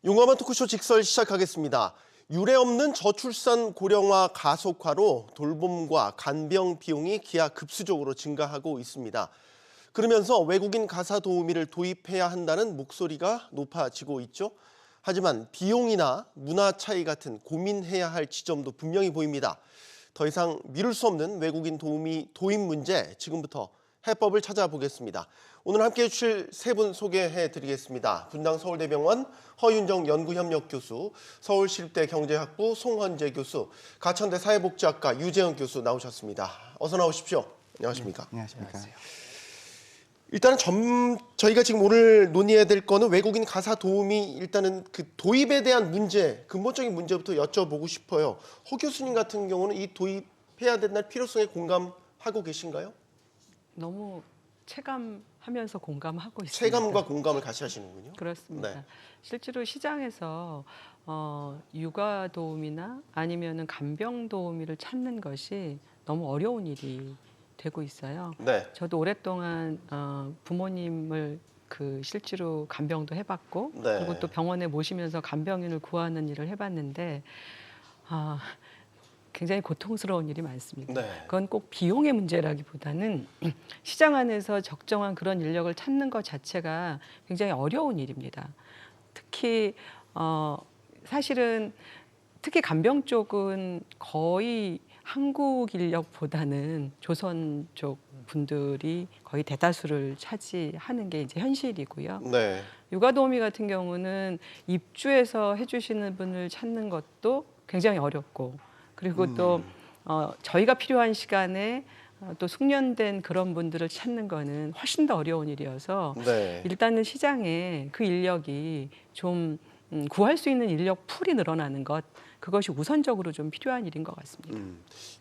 용감한 토크쇼 직설 시작하겠습니다. 유례없는 저출산 고령화 가속화로 돌봄과 간병 비용이 기하급수적으로 증가하고 있습니다. 그러면서 외국인 가사 도우미를 도입해야 한다는 목소리가 높아지고 있죠. 하지만 비용이나 문화 차이 같은 고민해야 할 지점도 분명히 보입니다. 더 이상 미룰 수 없는 외국인 도우미 도입 문제, 지금부터 해법을 찾아보겠습니다. 오늘 함께해 주실 세 분 소개해 드리겠습니다. 분당 서울대병원 허윤정 연구협력 교수, 서울시립대 경제학부 송헌재 교수, 가천대 사회복지학과 유재현 교수 나오셨습니다. 어서 나오십시오. 안녕하십니까? 안녕하십니까? 일단은 저희가 지금 오늘 논의해야 될 거는 외국인 가사 도우미 일단은 그 도입에 대한 문제, 근본적인 문제부터 여쭤보고 싶어요. 허 교수님 같은 경우는 이 도입해야 된다는 필요성에 공감하고 계신가요? 너무 체감하면서 공감하고 있습니다. 체감과 공감을 같이 하시는군요. 그렇습니다. 네. 실제로 시장에서 육아 도우미나 아니면은 간병 도우미를 찾는 것이 너무 어려운 일이 되고 있어요. 네. 저도 오랫동안 부모님을 실제로 간병도 해봤고, 네. 그리고 또 병원에 모시면서 간병인을 구하는 일을 해봤는데 굉장히 고통스러운 일이 많습니다. 네. 그건 꼭 비용의 문제라기보다는 시장 안에서 적정한 그런 인력을 찾는 것 자체가 굉장히 어려운 일입니다. 특히 사실은 특히 간병 쪽은 거의 한국 인력보다는 조선 쪽 분들이 거의 대다수를 차지하는 게 이제 현실이고요. 네. 육아 도우미 같은 경우는 입주해서 해주시는 분을 찾는 것도 굉장히 어렵고, 그리고 또 저희가 필요한 시간에 또 숙련된 그런 분들을 찾는 거는 훨씬 더 어려운 일이어서 네. 일단은 시장에 그 인력이 좀 구할 수 있는 인력 풀이 늘어나는 것, 그것이 우선적으로 좀 필요한 일인 것 같습니다.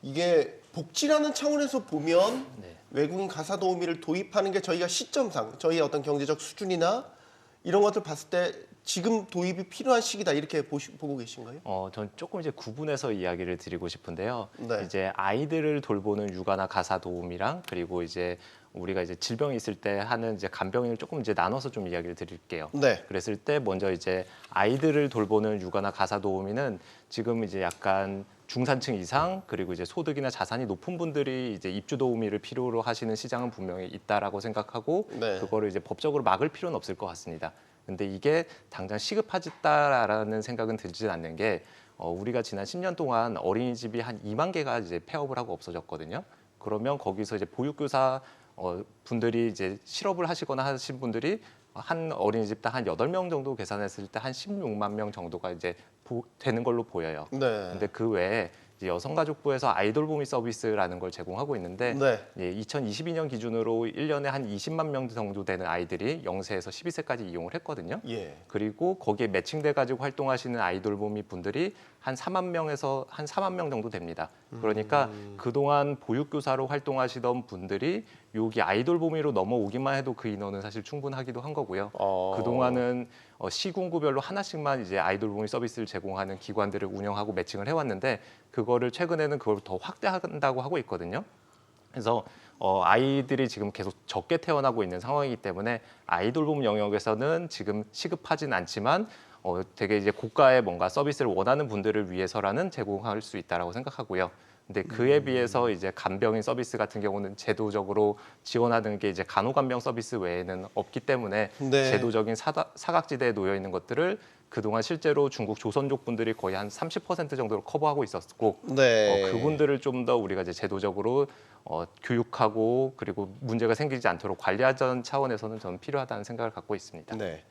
이게 복지라는 차원에서 보면 네. 외국인 가사 도우미를 도입하는 게 저희가 시점상 저희의 어떤 경제적 수준이나 이런 것들 봤을 때 지금 도입이 필요한 시기다 이렇게 보고 계신가요? 전 조금 이제 구분해서 이야기를 드리고 싶은데요. 네. 이제 아이들을 돌보는 육아나 가사 도우미랑 그리고 이제 우리가 이제 질병이 있을 때 하는 이제 간병인을 조금 이제 나눠서 좀 이야기를 드릴게요. 네. 그랬을 때 먼저 이제 아이들을 돌보는 육아나 가사 도우미는 지금 이제 약간 중산층 이상 그리고 이제 소득이나 자산이 높은 분들이 이제 입주 도우미를 필요로 하시는 시장은 분명히 있다라고 생각하고 네. 그거를 이제 법적으로 막을 필요는 없을 것 같습니다. 근데 이게 당장 시급하다라는 생각은 들지 않는 게 우리가 지난 10년 동안 어린이집이 한 2만 개가 이제 폐업을 하고 없어졌거든요. 그러면 거기서 이제 보육교사 분들이 이제 실업을 하시거나 하신 분들이 한 어린이집당 한 8명 정도 계산했을 때 한 16만 명 정도가 이제 되는 걸로 보여요. 네. 근데 그 외에 이제 여성가족부에서 아이돌보미 서비스라는 걸 제공하고 있는데 네. 2022년 기준으로 1년에 한 20만 명 정도 되는 아이들이 0세에서 12세까지 이용을 했거든요. 예. 그리고 거기에 매칭돼 가지고 활동하시는 아이돌보미 분들이 한 4만 명에서 한 4만 명 정도 됩니다. 그러니까 그동안 보육교사로 활동하시던 분들이 여기 아이돌보미로 넘어오기만 해도 그 인원은 사실 충분하기도 한 거고요. 그동안은 시군구별로 하나씩만 이제 아이돌보미 서비스를 제공하는 기관들을 운영하고 매칭을 해왔는데 그거를 최근에는 그걸 더 확대한다고 하고 있거든요. 그래서 아이들이 지금 계속 적게 태어나고 있는 상황이기 때문에 아이돌봄 영역에서는 지금 시급하진 않지만 되게 이제 고가의 뭔가 서비스를 원하는 분들을 위해서라는 제공할 수 있다라고 생각하고요. 근데 그에 비해서 이제 간병인 서비스 같은 경우는 제도적으로 지원하는 게 이제 간호간병 서비스 외에는 없기 때문에 네. 제도적인 사각지대에 놓여 있는 것들을 그동안 실제로 중국 조선족 분들이 거의 한 30% 정도로 커버하고 있었고 네. 그분들을 좀 더 우리가 이제 제도적으로 교육하고 그리고 문제가 생기지 않도록 관리하자는 차원에서는 저는 필요하다는 생각을 갖고 있습니다. 네.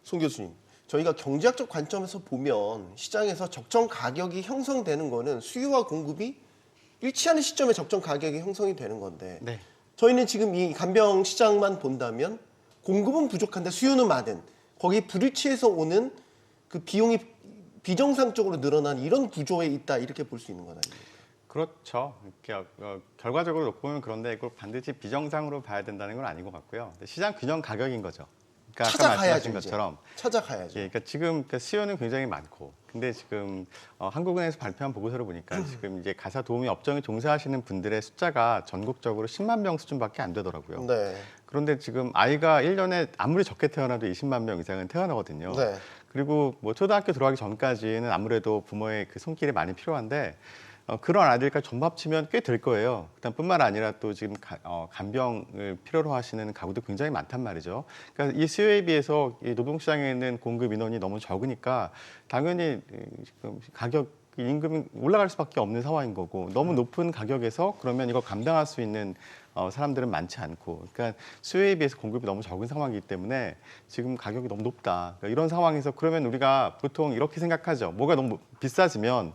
송 교수님, 저희가 경제학적 관점에서 보면 시장에서 적정 가격이 형성되는 거는 수요와 공급이 일치하는 시점에 적정 가격이 형성이 되는 건데 네. 저희는 지금 이 간병 시장만 본다면 공급은 부족한데 수요는 많은 거기 불일치해서 오는 그 비용이 비정상적으로 늘어나는 이런 구조에 있다 이렇게 볼 수 있는 건 아닙니까? 그렇죠. 결과적으로 놓고 보면 그런데 이걸 반드시 비정상으로 봐야 된다는 건 아닌 것 같고요. 시장 균형 가격인 거죠. 그러니까 아까 찾아가야죠. 말씀하신 것처럼 찾아가야죠. 예, 그러니까 지금 수요는 굉장히 많고, 근데 지금 한국은행에서 발표한 보고서를 보니까 지금 이제 가사 도우미 업종에 종사하시는 분들의 숫자가 전국적으로 10만 명 수준밖에 안 되더라고요. 네. 그런데 지금 아이가 1년에 아무리 적게 태어나도 20만 명 이상은 태어나거든요. 네. 그리고 뭐 초등학교 들어가기 전까지는 아무래도 부모의 그 손길이 많이 필요한데 그런 아이들까지 전부합치면 꽤 될 거예요. 그다음 뿐만 아니라 또 지금 간병을 필요로 하시는 가구도 굉장히 많단 말이죠. 그러니까 이 수요에 비해서 이 노동시장에 있는 공급 인원이 너무 적으니까 당연히 지금 임금이 올라갈 수밖에 없는 상황인 거고 너무 높은 가격에서 그러면 이거 감당할 수 있는 사람들은 많지 않고 그러니까 수요에 비해서 공급이 너무 적은 상황이기 때문에 지금 가격이 너무 높다. 그러니까 이런 상황에서 그러면 우리가 보통 이렇게 생각하죠. 뭐가 너무 비싸지면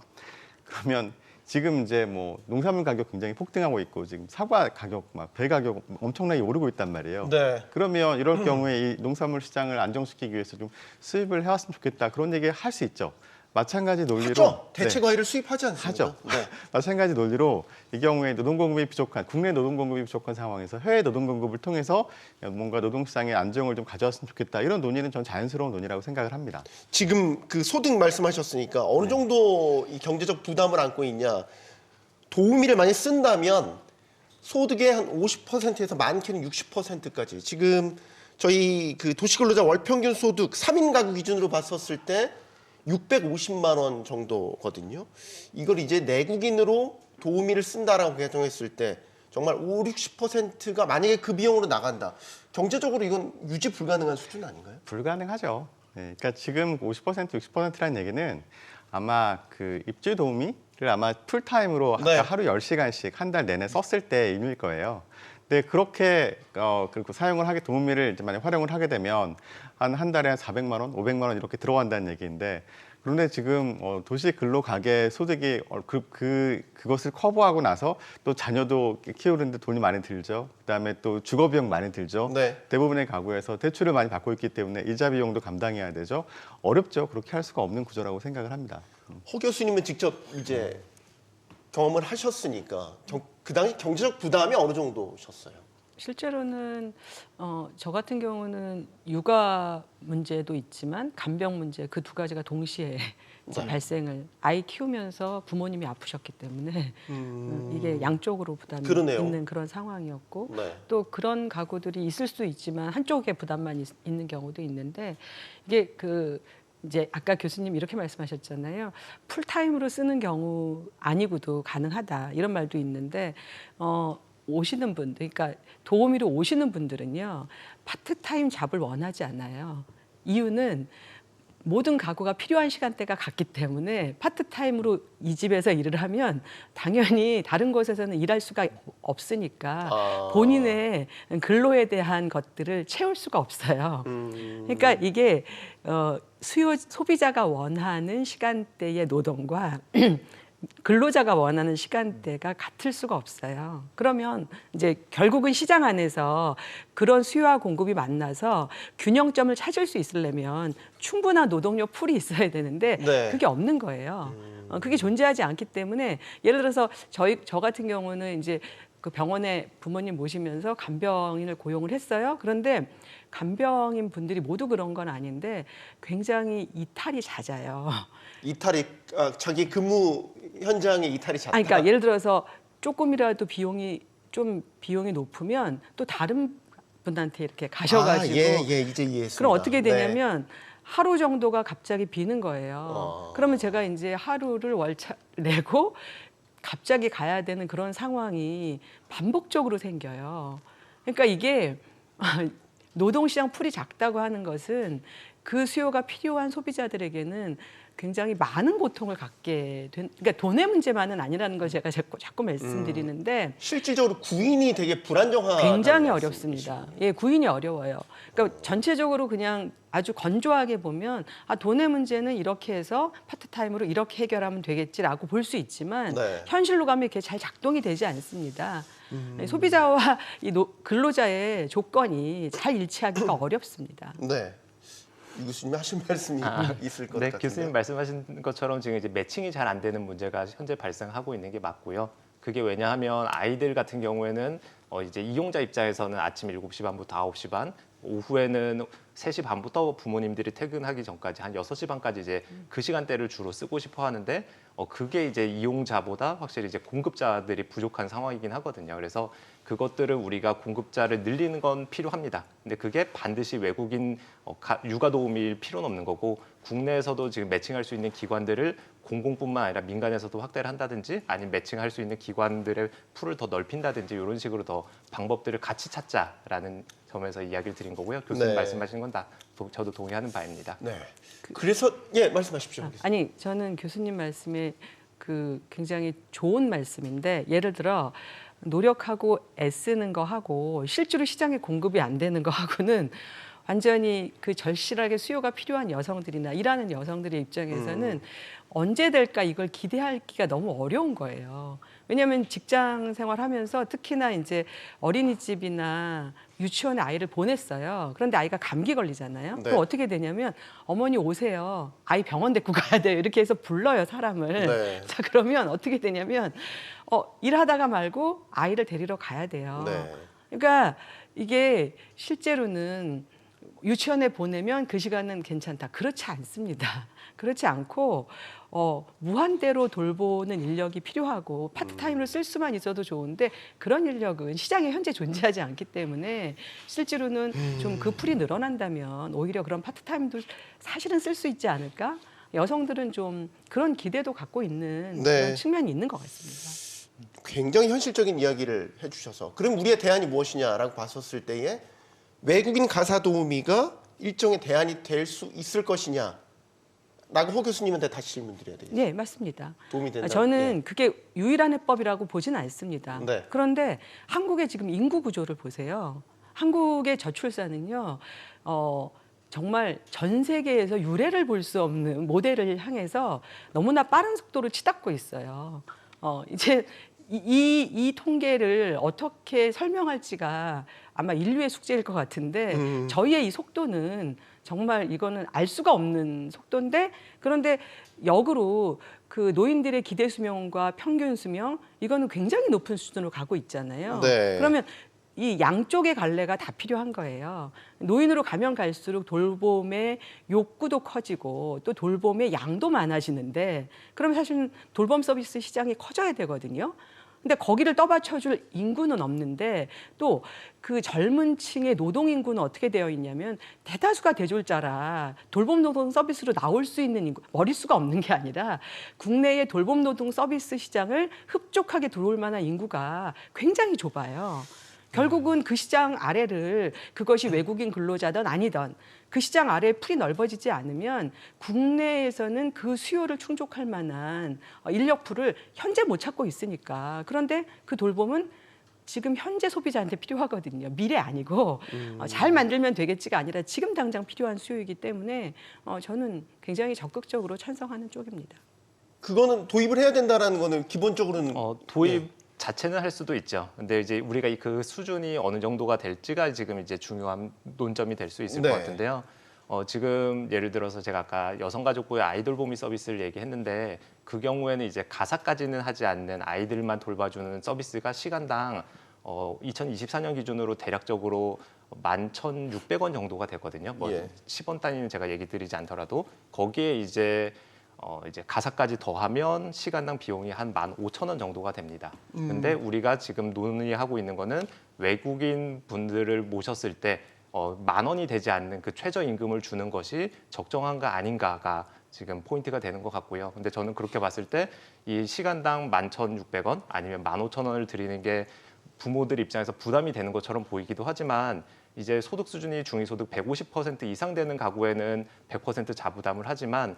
그러면 지금 이제 뭐 농산물 가격 굉장히 폭등하고 있고 지금 사과 가격 막 배 가격 엄청나게 오르고 있단 말이에요. 네. 그러면 이럴 경우에 이 농산물 시장을 안정시키기 위해서 좀 수입을 해왔으면 좋겠다 그런 얘기 할 수 있죠. 마찬가지 논리로 하죠. 대체 네. 과일을 수입하지 않습니까? 하죠. 네. 마찬가지 논리로 이 경우에 노동 공급이 부족한 국내 노동 공급이 부족한 상황에서 해외 노동 공급을 통해서 뭔가 노동 시장의 안정을 좀 가져왔으면 좋겠다. 이런 논의는 전 자연스러운 논의라고 생각을 합니다. 지금 그 소득 말씀하셨으니까 어느 정도 이 경제적 부담을 안고 있냐. 도우미를 많이 쓴다면 소득의 한 50%에서 많게는 60%까지. 지금 저희 그 도시근로자 월평균 소득 3인 가구 기준으로 봤었을 때 650만 원 정도거든요. 이걸 이제 내국인으로 도우미를 쓴다라고 가정했을 때 정말 5, 60%가 만약에 그 비용으로 나간다. 경제적으로 이건 유지 불가능한 수준 아닌가요? 불가능하죠. 네, 그러니까 지금 50%, 60%라는 얘기는 아마 그 입주 도우미를 아마 풀타임으로 네. 하루 10시간씩 한 달 내내 썼을 때 의미일 거예요. 근데 그렇게 그리고 사용을 하게 도우미를 이제 만약 활용을 하게 되면 한 달에 한 400만 원, 500만 원 이렇게 들어간다는 얘기인데 그런데 지금 도시 근로 가계 소득이 그것을 커버하고 나서 또 자녀도 키우는데 돈이 많이 들죠. 그다음에 또 주거 비용 많이 들죠. 네. 대부분의 가구에서 대출을 많이 받고 있기 때문에 이자 비용도 감당해야 되죠. 어렵죠. 그렇게 할 수가 없는 구조라고 생각을 합니다. 허 교수님은 직접 이제 경험을 하셨으니까 그 당시 경제적 부담이 어느 정도셨어요? 실제로는 저 같은 경우는 육아 문제도 있지만 간병 문제 그 두 가지가 동시에 이제 네. 발생을 아이 키우면서 부모님이 아프셨기 때문에 이게 양쪽으로 부담이 그러네요. 있는 그런 상황이었고 네. 또 그런 가구들이 있을 수 있지만 한쪽에 부담만 있는 경우도 있는데 이게 이제 아까 교수님 이렇게 말씀하셨잖아요. 풀타임으로 쓰는 경우 아니고도 가능하다 이런 말도 있는데 오시는 분들, 그러니까 도우미로 오시는 분들은요 파트타임 잡을 원하지 않아요. 이유는 모든 가구가 필요한 시간대가 같기 때문에 파트타임으로 이 집에서 일을 하면 당연히 다른 곳에서는 일할 수가 없으니까 본인의 근로에 대한 것들을 채울 수가 없어요. 그러니까 이게 소비자가 원하는 시간대의 노동과 근로자가 원하는 시간대가 같을 수가 없어요. 그러면 이제 결국은 시장 안에서 그런 수요와 공급이 만나서 균형점을 찾을 수 있으려면 충분한 노동력 풀이 있어야 되는데 네. 그게 없는 거예요. 그게 존재하지 않기 때문에 예를 들어서 저 같은 경우는 이제 그 병원에 부모님 모시면서 간병인을 고용을 했어요. 그런데 간병인 분들이 모두 그런 건 아닌데 굉장히 이탈이 잦아요. 이탈이 자기 근무 현장에 이탈이 잦다. 아니, 그러니까 예를 들어서 조금이라도 비용이 높으면 또 다른 분한테 이렇게 가셔가지고 예, 이제 이해했습니다. 그럼 어떻게 네. 되냐면 하루 정도가 갑자기 비는 거예요. 그러면 제가 이제 하루를 월차 내고 갑자기 가야 되는 그런 상황이 반복적으로 생겨요. 그러니까 이게 노동시장 풀이 작다고 하는 것은 그 수요가 필요한 소비자들에게는 굉장히 많은 고통을 갖게 된, 그러니까 돈의 문제만은 아니라는 걸 제가 자꾸 말씀드리는데 실질적으로 구인이 되게 불안정하다. 굉장히 어렵습니다. 예, 구인이 어려워요. 그러니까 전체적으로 그냥 아주 건조하게 보면 돈의 문제는 이렇게 해서 파트타임으로 이렇게 해결하면 되겠지라고 볼 수 있지만 네. 현실로 가면 이렇게 잘 작동이 되지 않습니다. 소비자와 이 근로자의 조건이 잘 일치하기가 어렵습니다. 네. 이 교수님 하신 말씀이 있을 것 네, 같은데. 교수님 말씀하신 것처럼 지금 이제 매칭이 잘 안 되는 문제가 현재 발생하고 있는 게 맞고요. 그게 왜냐하면 아이들 같은 경우에는 이제 이용자 입장에서는 아침 7시 반부터 9시 반, 오후에는 3시 반부터 부모님들이 퇴근하기 전까지 한 6시 반까지 이제 그 시간대를 주로 쓰고 싶어 하는데 그게 이제 이용자보다 확실히 이제 공급자들이 부족한 상황이긴 하거든요. 그래서 그것들을 우리가 공급자를 늘리는 건 필요합니다. 근데 그게 반드시 외국인 육아 도우미일 필요는 없는 거고 국내에서도 지금 매칭할 수 있는 기관들을 공공뿐만 아니라 민간에서도 확대를 한다든지 아니면 매칭할 수 있는 기관들의 풀을 더 넓힌다든지 이런 식으로 더 방법들을 같이 찾자라는 점에서 이야기를 드린 거고요. 교수님 네. 말씀하신 건 다 저도 동의하는 바입니다. 네. 그래서 예, 말씀하십시오. 아니 저는 교수님 말씀에 그 굉장히 좋은 말씀인데 예를 들어 노력하고 애쓰는 거 하고 실제로 시장에 공급이 안 되는 거 하고는 완전히 그 절실하게 수요가 필요한 여성들이나 일하는 여성들의 입장에서는 언제 될까 이걸 기대하기가 너무 어려운 거예요. 왜냐하면 직장 생활하면서 특히나 이제 어린이집이나 유치원에 아이를 보냈어요. 그런데 아이가 감기 걸리잖아요. 네. 그럼 어떻게 되냐면 어머니 오세요. 아이 병원 데리고 가야 돼요. 이렇게 해서 불러요 사람을. 네. 자 그러면 어떻게 되냐면 일하다가 말고 아이를 데리러 가야 돼요. 네. 그러니까 이게 실제로는 유치원에 보내면 그 시간은 괜찮다. 그렇지 않습니다. 그렇지 않고 무한대로 돌보는 인력이 필요하고 파트타임으로 쓸 수만 있어도 좋은데 그런 인력은 시장에 현재 존재하지 않기 때문에 실제로는 좀 그 풀이 늘어난다면 오히려 그런 파트타임도 사실은 쓸 수 있지 않을까? 여성들은 좀 그런 기대도 갖고 있는 네. 그런 측면이 있는 것 같습니다. 굉장히 현실적인 이야기를 해주셔서 그럼 우리의 대안이 무엇이냐라고 봤었을 때에 외국인 가사 도우미가 일종의 대안이 될 수 있을 것이냐라고 허 교수님한테 다시 질문드려야 되겠죠. 네, 맞습니다. 도움이 된다. 저는 그게 유일한 해법이라고 보지는 않습니다. 네. 그런데 한국의 지금 인구 구조를 보세요. 한국의 저출산은요, 정말 전 세계에서 유례를 볼 수 없는 모델을 향해서 너무나 빠른 속도로 치닫고 있어요. 이제 이 통계를 어떻게 설명할지가 아마 인류의 숙제일 것 같은데 저희의 이 속도는 정말 이거는 알 수가 없는 속도인데 그런데 역으로 그 노인들의 기대 수명과 평균 수명 이거는 굉장히 높은 수준으로 가고 있잖아요. 네. 그러면 이 양쪽의 갈래가 다 필요한 거예요. 노인으로 가면 갈수록 돌봄의 욕구도 커지고 또 돌봄의 양도 많아지는데 그럼 사실은 돌봄 서비스 시장이 커져야 되거든요. 근데 거기를 떠받쳐줄 인구는 없는데 또 그 젊은 층의 노동 인구는 어떻게 되어 있냐면 대다수가 대졸자라 돌봄 노동 서비스로 나올 수 있는 인구, 머릿수가 없는 게 아니라 국내의 돌봄 노동 서비스 시장을 흡족하게 들어올 만한 인구가 굉장히 좁아요. 결국은 그 시장 아래를 그것이 외국인 근로자든 아니든 그 시장 아래에 풀이 넓어지지 않으면 국내에서는 그 수요를 충족할 만한 인력풀을 현재 못 찾고 있으니까. 그런데 그 돌봄은 지금 현재 소비자한테 필요하거든요. 미래 아니고 잘 만들면 되겠지가 아니라 지금 당장 필요한 수요이기 때문에 저는 굉장히 적극적으로 찬성하는 쪽입니다. 그거는 도입을 해야 된다라는 거는 기본적으로는 도입 자체는 할 수도 있죠. 근데 이제 우리가 그 수준이 어느 정도가 될지가 지금 이제 중요한 논점이 될 수 있을 네. 것 같은데요. 지금 예를 들어서 제가 아까 여성가족부의 아이돌보미 서비스를 얘기했는데 그 경우에는 이제 가사까지는 하지 않는 아이들만 돌봐주는 서비스가 시간당 2024년 기준으로 대략적으로 11,600원 정도가 되거든요. 뭐 예. 10원 단위는 제가 얘기 드리지 않더라도 거기에 이제 가사까지 더하면 시간당 비용이 한 15,000원 정도가 됩니다. 근데 우리가 지금 논의하고 있는 거는 외국인 분들을 모셨을 때 10,000원이 되지 않는 그 최저임금을 주는 것이 적정한가 아닌가가 지금 포인트가 되는 것 같고요. 근데 저는 그렇게 봤을 때 이 시간당 11,600원 아니면 15,000원을 드리는 게 부모들 입장에서 부담이 되는 것처럼 보이기도 하지만 이제 소득 수준이 중위소득 150% 이상 되는 가구에는 100% 자부담을 하지만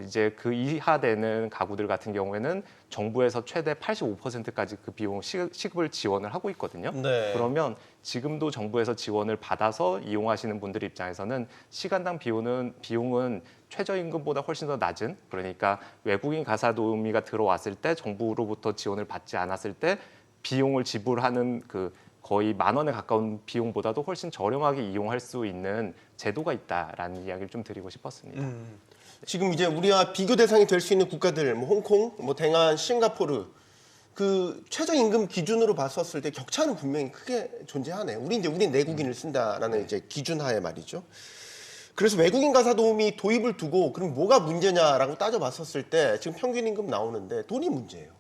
이제 그 이하 되는 가구들 같은 경우에는 정부에서 최대 85%까지 그 비용 시급을 지원을 하고 있거든요. 네. 그러면 지금도 정부에서 지원을 받아서 이용하시는 분들 입장에서는 시간당 비용은 최저임금보다 훨씬 더 낮은, 그러니까 외국인 가사 도우미가 들어왔을 때 정부로부터 지원을 받지 않았을 때 비용을 지불하는 그 거의 10,000원에 가까운 비용보다도 훨씬 저렴하게 이용할 수 있는 제도가 있다라는 이야기를 좀 드리고 싶었습니다. 지금 이제 우리와 비교 대상이 될 수 있는 국가들, 뭐 홍콩, 뭐 대만, 싱가포르 그 최저임금 기준으로 봤었을 때 격차는 분명히 크게 존재하네. 우린 내국인을 쓴다라는 이제 기준하에 말이죠. 그래서 외국인 가사 도우미 도입을 두고 그럼 뭐가 문제냐라고 따져봤었을 때 지금 평균 임금 나오는데 돈이 문제예요.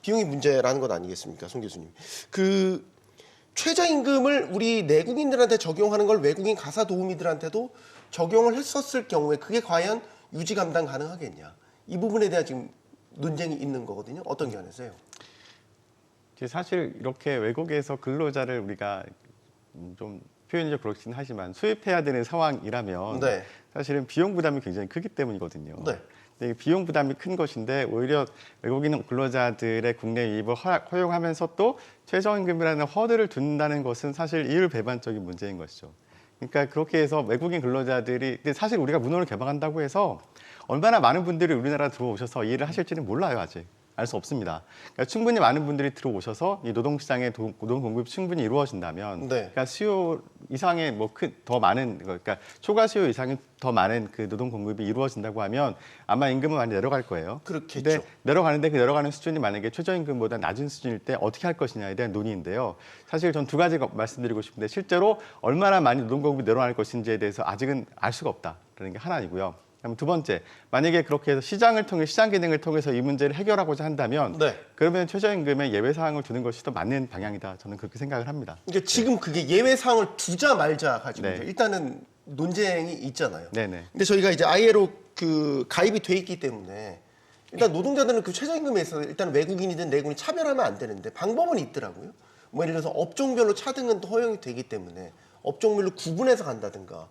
비용이 문제라는 것 아니겠습니까, 송 교수님? 그 최저임금을 우리 내국인들한테 적용하는 걸 외국인 가사 도우미들한테도 적용을 했었을 경우에 그게 과연 유지 감당 가능하겠냐? 이 부분에 대한 지금 논쟁이 있는 거거든요. 어떤 견해세요? 사실 이렇게 외국에서 근로자를 우리가 좀 표현이 그렇긴 하지만 수입해야 되는 상황이라면 네. 사실은 비용 부담이 굉장히 크기 때문이거든요. 네. 근데 비용 부담이 큰 것인데 오히려 외국인 근로자들의 국내 유입을 허용하면서 또 최저임금이라는 허들을 둔다는 것은 사실 이율배반적인 문제인 것이죠. 그러니까 그렇게 해서 외국인 근로자들이 근데 사실 우리가 문호를 개방한다고 해서 얼마나 많은 분들이 우리나라 들어오셔서 이 일을 하실지는 몰라요, 아직. 알 수 없습니다. 그러니까 충분히 많은 분들이 들어오셔서 이 노동시장의 노동 공급이 충분히 이루어진다면, 네. 그러니까 수요 이상의 더 많은, 그러니까 초과 수요 이상의 더 많은 그 노동 공급이 이루어진다고 하면 아마 임금은 많이 내려갈 거예요. 그렇겠죠. 근데 내려가는데 그 내려가는 수준이 만약에 최저임금보다 낮은 수준일 때 어떻게 할 것이냐에 대한 논의인데요. 사실 전 두 가지 말씀드리고 싶은데 실제로 얼마나 많이 노동 공급이 늘어날 것인지에 대해서 아직은 알 수가 없다라는 게 하나이고요. 그럼 두 번째, 만약에 그렇게 해서 시장 기능을 통해서 이 문제를 해결하고자 한다면 네. 그러면 최저임금에 예외 사항을 두는 것이 더 맞는 방향이다. 저는 그렇게 생각을 합니다. 그러니까 지금 그게 예외 사항을 두자 말자 가지고 네. 이제 일단은 논쟁이 있잖아요. 네네. 근데 저희가 이제 ILO 그 가입이 돼 있기 때문에 일단 노동자들은 그 최저임금에 있어서 일단 외국인이든 내국인 차별하면 안 되는데 방법은 있더라고요. 뭐 예를 들어서 업종별로 차등은 또 허용이 되기 때문에 업종별로 구분해서 간다든가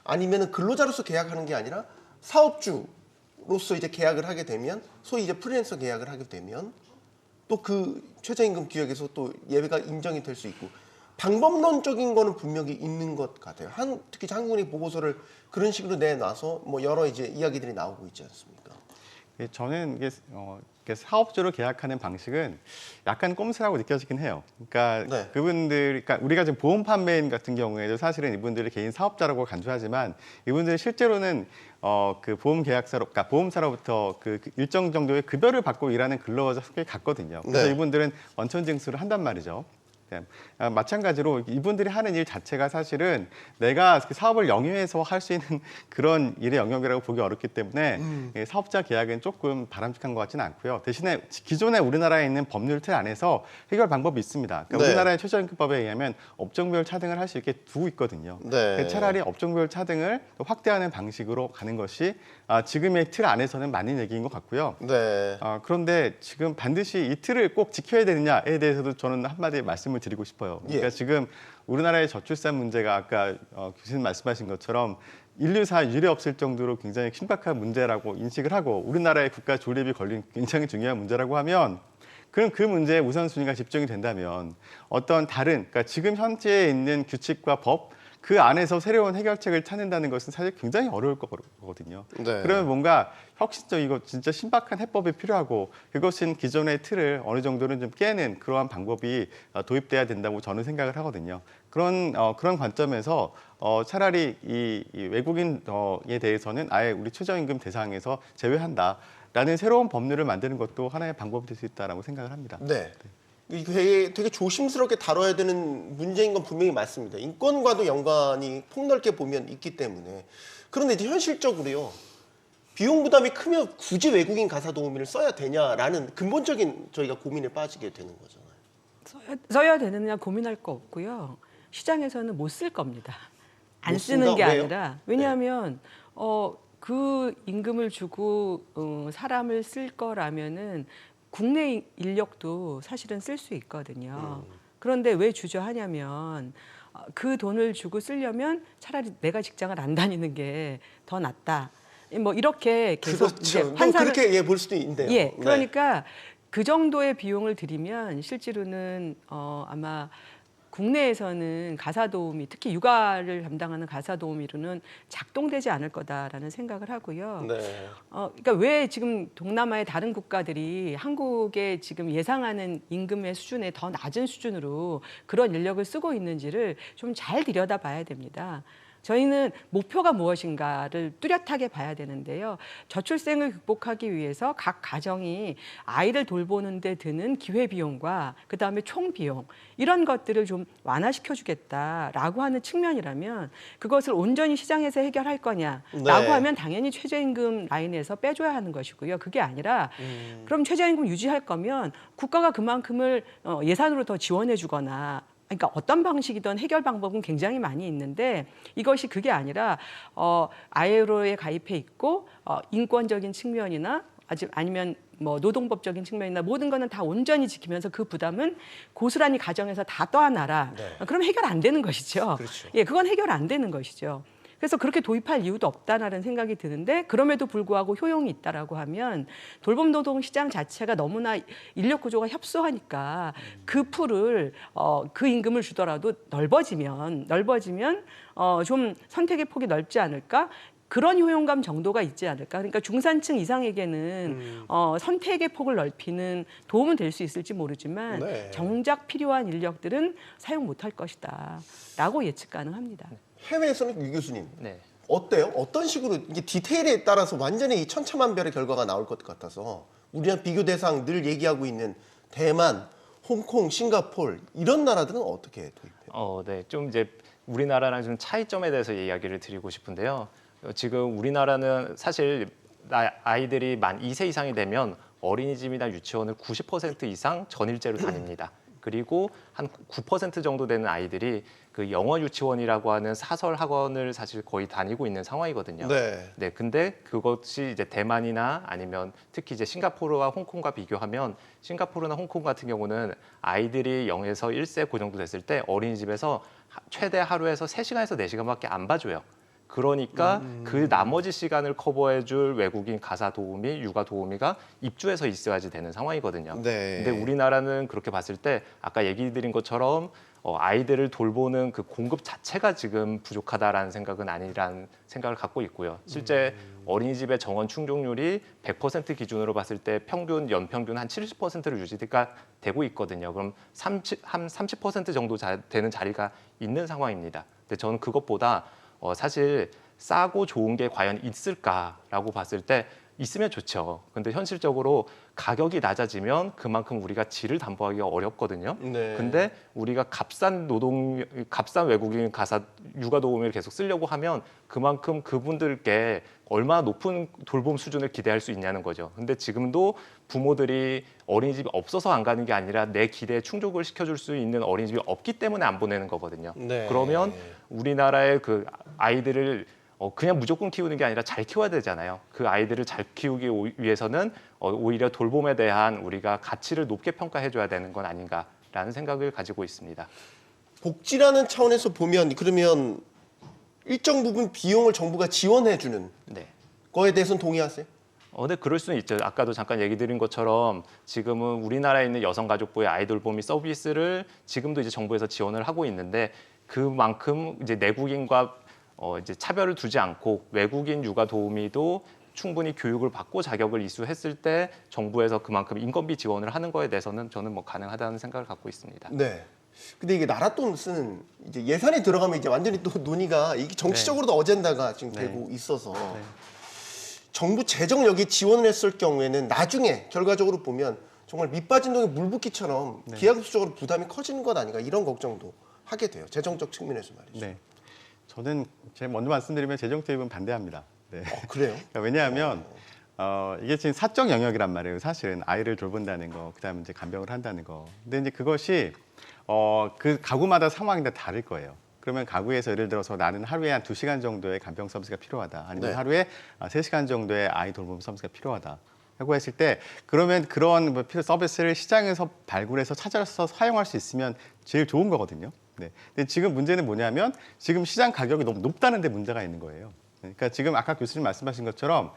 아니면은 근로자로서 계약하는 게 아니라 사업주로서 이제 계약을 하게 되면 소위 이제 프리랜서 계약을 하게 되면 또 그 최저임금 규약에서 또 예외가 인정이 될 수 있고 방법론적인 거는 분명히 있는 것 같아요. 특히 한국은행 보고서를 그런 식으로 내놔서 뭐 여러 이제 이야기들이 나오고 있지 않습니까? 저는 이게 사업주로 계약하는 방식은 약간 꼼수라고 느껴지긴 해요. 그러니까 네. 그러니까 우리가 지금 보험 판매인 같은 경우에도 사실은 이분들이 개인 사업자라고 간주하지만 이분들이 실제로는 그 보험 계약사로, 그러니까 보험사로부터 그 일정 정도의 급여를 받고 일하는 근로자 속에 갔거든요. 그래서 네. 이분들은 원천징수를 한단 말이죠. 네. 마찬가지로 이분들이 하는 일 자체가 사실은 내가 사업을 영위해서 할 수 있는 그런 일의 영역이라고 보기 어렵기 때문에 사업자 계약은 조금 바람직한 것 같지는 않고요. 대신에 기존에 우리나라에 있는 법률 틀 안에서 해결 방법이 있습니다. 그러니까 네. 우리나라의 최저임금법에 의하면 업종별 차등을 할 수 있게 두고 있거든요. 네. 차라리 업종별 차등을 확대하는 방식으로 가는 것이 지금의 틀 안에서는 맞는 얘기인 것 같고요. 네. 그런데 지금 반드시 이 틀을 꼭 지켜야 되느냐에 대해서도 저는 한마디 말씀을 드리고 싶어요. 그러니까 예. 지금 우리나라의 저출산 문제가 아까 교수님 말씀하신 것처럼 인류사 유례 없을 정도로 굉장히 심각한 문제라고 인식을 하고 우리나라의 국가 존립이 걸린 굉장히 중요한 문제라고 하면 그럼 그 문제에 우선순위가 집중이 된다면 어떤 다른, 그러니까 지금 현재에 있는 규칙과 법 그 안에서 새로운 해결책을 찾는다는 것은 사실 굉장히 어려울 거거든요. 네. 그러면 뭔가 혁신적이고 진짜 신박한 해법이 필요하고 그것은 기존의 틀을 어느 정도는 좀 깨는 그러한 방법이 도입돼야 된다고 저는 생각을 하거든요. 그런 관점에서 차라리 이 외국인에 대해서는 아예 우리 최저임금 대상에서 제외한다라는 새로운 법률을 만드는 것도 하나의 방법이 될 수 있다라고 생각을 합니다. 네. 이게 되게 조심스럽게 다뤄야 되는 문제인 건 분명히 맞습니다. 인권과도 연관이 폭넓게 보면 있기 때문에. 그런데 이제 현실적으로요. 비용 부담이 크면 굳이 외국인 가사 도우미를 써야 되냐라는 근본적인 저희가 고민에 빠지게 되는 거잖아요. 써야 되느냐 고민할 거 없고요. 시장에서는 못 쓸 겁니다. 안 못 쓰는 쓴다? 게 왜요? 아니라 왜냐하면 그 임금을 주고 사람을 쓸 거라면은 국내 인력도 사실은 쓸 수 있거든요. 그런데 왜 주저하냐면 그 돈을 주고 쓰려면 차라리 내가 직장을 안 다니는 게 더 낫다. 뭐 이렇게 계속 이제 그렇죠. 그렇게 볼 수도 있는데요. 예, 그러니까 그 정도의 비용을 들이면 실제로는 아마 국내에서는 가사도우미, 특히 육아를 담당하는 가사도우미로는 작동되지 않을 거다라는 생각을 하고요. 네. 그러니까 왜 지금 동남아의 다른 국가들이 한국의 지금 예상하는 임금의 수준에 더 낮은 수준으로 그런 인력을 쓰고 있는지를 좀 잘 들여다봐야 됩니다. 저희는 목표가 무엇인가를 뚜렷하게 봐야 되는데요. 저출생을 극복하기 위해서 각 가정이 아이를 돌보는 데 드는 기회비용과 그다음에 총비용 이런 것들을 좀 완화시켜주겠다라고 하는 측면이라면 그것을 온전히 시장에서 해결할 거냐라고 네. 하면 당연히 최저임금 라인에서 빼줘야 하는 것이고요. 그게 아니라 그럼 최저임금 유지할 거면 국가가 그만큼을 예산으로 더 지원해 주거나 그러니까 어떤 방식이든 해결 방법은 굉장히 많이 있는데 이것이 그게 아니라 ILO에 가입해 있고 인권적인 측면이나 아니면 뭐 노동법적인 측면이나 모든 거는 다 온전히 지키면서 그 부담은 고스란히 가정에서 다 떠안아라. 네. 그럼 해결 안 되는 것이죠. 그렇죠. 예, 그건 해결 안 되는 것이죠. 그래서 그렇게 도입할 이유도 없다라는 생각이 드는데 그럼에도 불구하고 효용이 있다라고 하면 돌봄 노동 시장 자체가 너무나 인력 구조가 협소하니까 그 풀을 그 임금을 주더라도 넓어지면 좀 선택의 폭이 넓지 않을까? 그런 효용감 정도가 있지 않을까? 그러니까 중산층 이상에게는 선택의 폭을 넓히는 도움은 될 수 있을지 모르지만 네. 정작 필요한 인력들은 사용 못할 것이다라고 예측 가능합니다. 해외에서는 유 교수님 네. 어때요? 어떤 식으로 이게 디테일에 따라서 완전히 이 천차만별의 결과가 나올 것 같아서 우리랑 비교 대상 늘 얘기하고 있는 대만, 홍콩, 싱가포르 이런 나라들은 어떻게 도입해요? 네. 좀 이제 우리나라랑 좀 차이점에 대해서 이야기를 드리고 싶은데요. 지금 우리나라는 사실 아이들이 만 2세 이상이 되면 어린이집이나 유치원을 90% 이상 전일제로 다닙니다. 그리고 한 9% 정도 되는 아이들이 그 영어 유치원이라고 하는 사설 학원을 사실 거의 다니고 있는 상황이거든요. 네. 네, 근데 그것이 이제 대만이나 아니면 특히 이제 싱가포르와 홍콩과 비교하면 싱가포르나 홍콩 같은 경우는 아이들이 0에서 1세 그 정도 됐을 때 어린이집에서 최대 하루에서 3시간에서 4시간밖에 안 봐줘요. 그러니까 그 나머지 시간을 커버해줄 외국인 가사 도우미, 육아 도우미가 입주해서 있어야지 되는 상황이거든요. 네. 근데 우리나라는 그렇게 봤을 때 아까 얘기 드린 것처럼 아이들을 돌보는 그 공급 자체가 지금 부족하다라는 생각은 아니라는 생각을 갖고 있고요. 실제 어린이집의 정원 충족률이 100% 기준으로 봤을 때 연평균 한 70%로 유지가 되고 있거든요. 그럼 한 30% 정도 되는 자리가 있는 상황입니다. 근데 저는 그것보다 사실 싸고 좋은 게 과연 있을까라고 봤을 때 있으면 좋죠. 근데 현실적으로 가격이 낮아지면 그만큼 우리가 질을 담보하기가 어렵거든요. 네. 근데 우리가 값싼 외국인 가사 육아 도우미를 계속 쓰려고 하면 그만큼 그분들께 얼마나 높은 돌봄 수준을 기대할 수 있냐는 거죠. 근데 지금도 부모들이 어린이집이 없어서 안 가는 게 아니라 내 기대에 충족을 시켜줄 수 있는 어린이집이 없기 때문에 안 보내는 거거든요. 네. 그러면 우리나라의 그 아이들을 그냥 무조건 키우는 게 아니라 잘 키워야 되잖아요. 그 아이들을 잘 키우기 위해서는 오히려 돌봄에 대한 우리가 가치를 높게 평가해줘야 되는 건 아닌가라는 생각을 가지고 있습니다. 복지라는 차원에서 보면 그러면 일정 부분 비용을 정부가 지원해주는 네. 거에 대해서는 동의하세요? 네, 그럴 수는 있죠. 아까도 잠깐 얘기 드린 것처럼 지금은 우리나라에 있는 여성가족부의 아이돌보미 서비스를 지금도 이제 정부에서 지원을 하고 있는데 그만큼 이제 내국인과 이제 차별을 두지 않고 외국인 육아 도우미도 충분히 교육을 받고 자격을 이수했을 때 정부에서 그만큼 인건비 지원을 하는 거에 대해서는 저는 뭐 가능하다는 생각을 갖고 있습니다. 네. 근데 이게 나라 돈 쓰는 이제 예산이 들어가면 이제 완전히 또 논의가 이게 정치적으로도 어젠다가 지금 네. 되고 있어서 정부 재정 여기 지원을 했을 경우에는 나중에 결과적으로 보면 정말 밑 빠진 동에 물 붓기처럼 기하급수적으로 부담이 커지는 것 아닌가 이런 걱정도 하게 돼요. 재정적 측면에서 말이죠. 네. 저는 제일 먼저 말씀드리면 재정 투입은 반대합니다. 네. 그래요? 그러니까 왜냐하면 이게 지금 사적 영역이란 말이에요. 사실은 아이를 돌본다는 거, 그다음에 이제 간병을 한다는 거. 근데 이제 그것이 그 가구마다 상황이 다 다를 거예요. 그러면 가구에서 예를 들어서 나는 하루에 한 2시간 정도의 간병 서비스가 필요하다. 아니면 네. 하루에 3시간 정도의 아이 돌봄 서비스가 필요하다. 하고 했을 때 그러면 그런 서비스를 시장에서 발굴해서 찾아서 사용할 수 있으면 제일 좋은 거거든요. 네. 근데 지금 문제는 뭐냐면 지금 시장 가격이 너무 높다는 데 문제가 있는 거예요. 그러니까 지금 아까 교수님 말씀하신 것처럼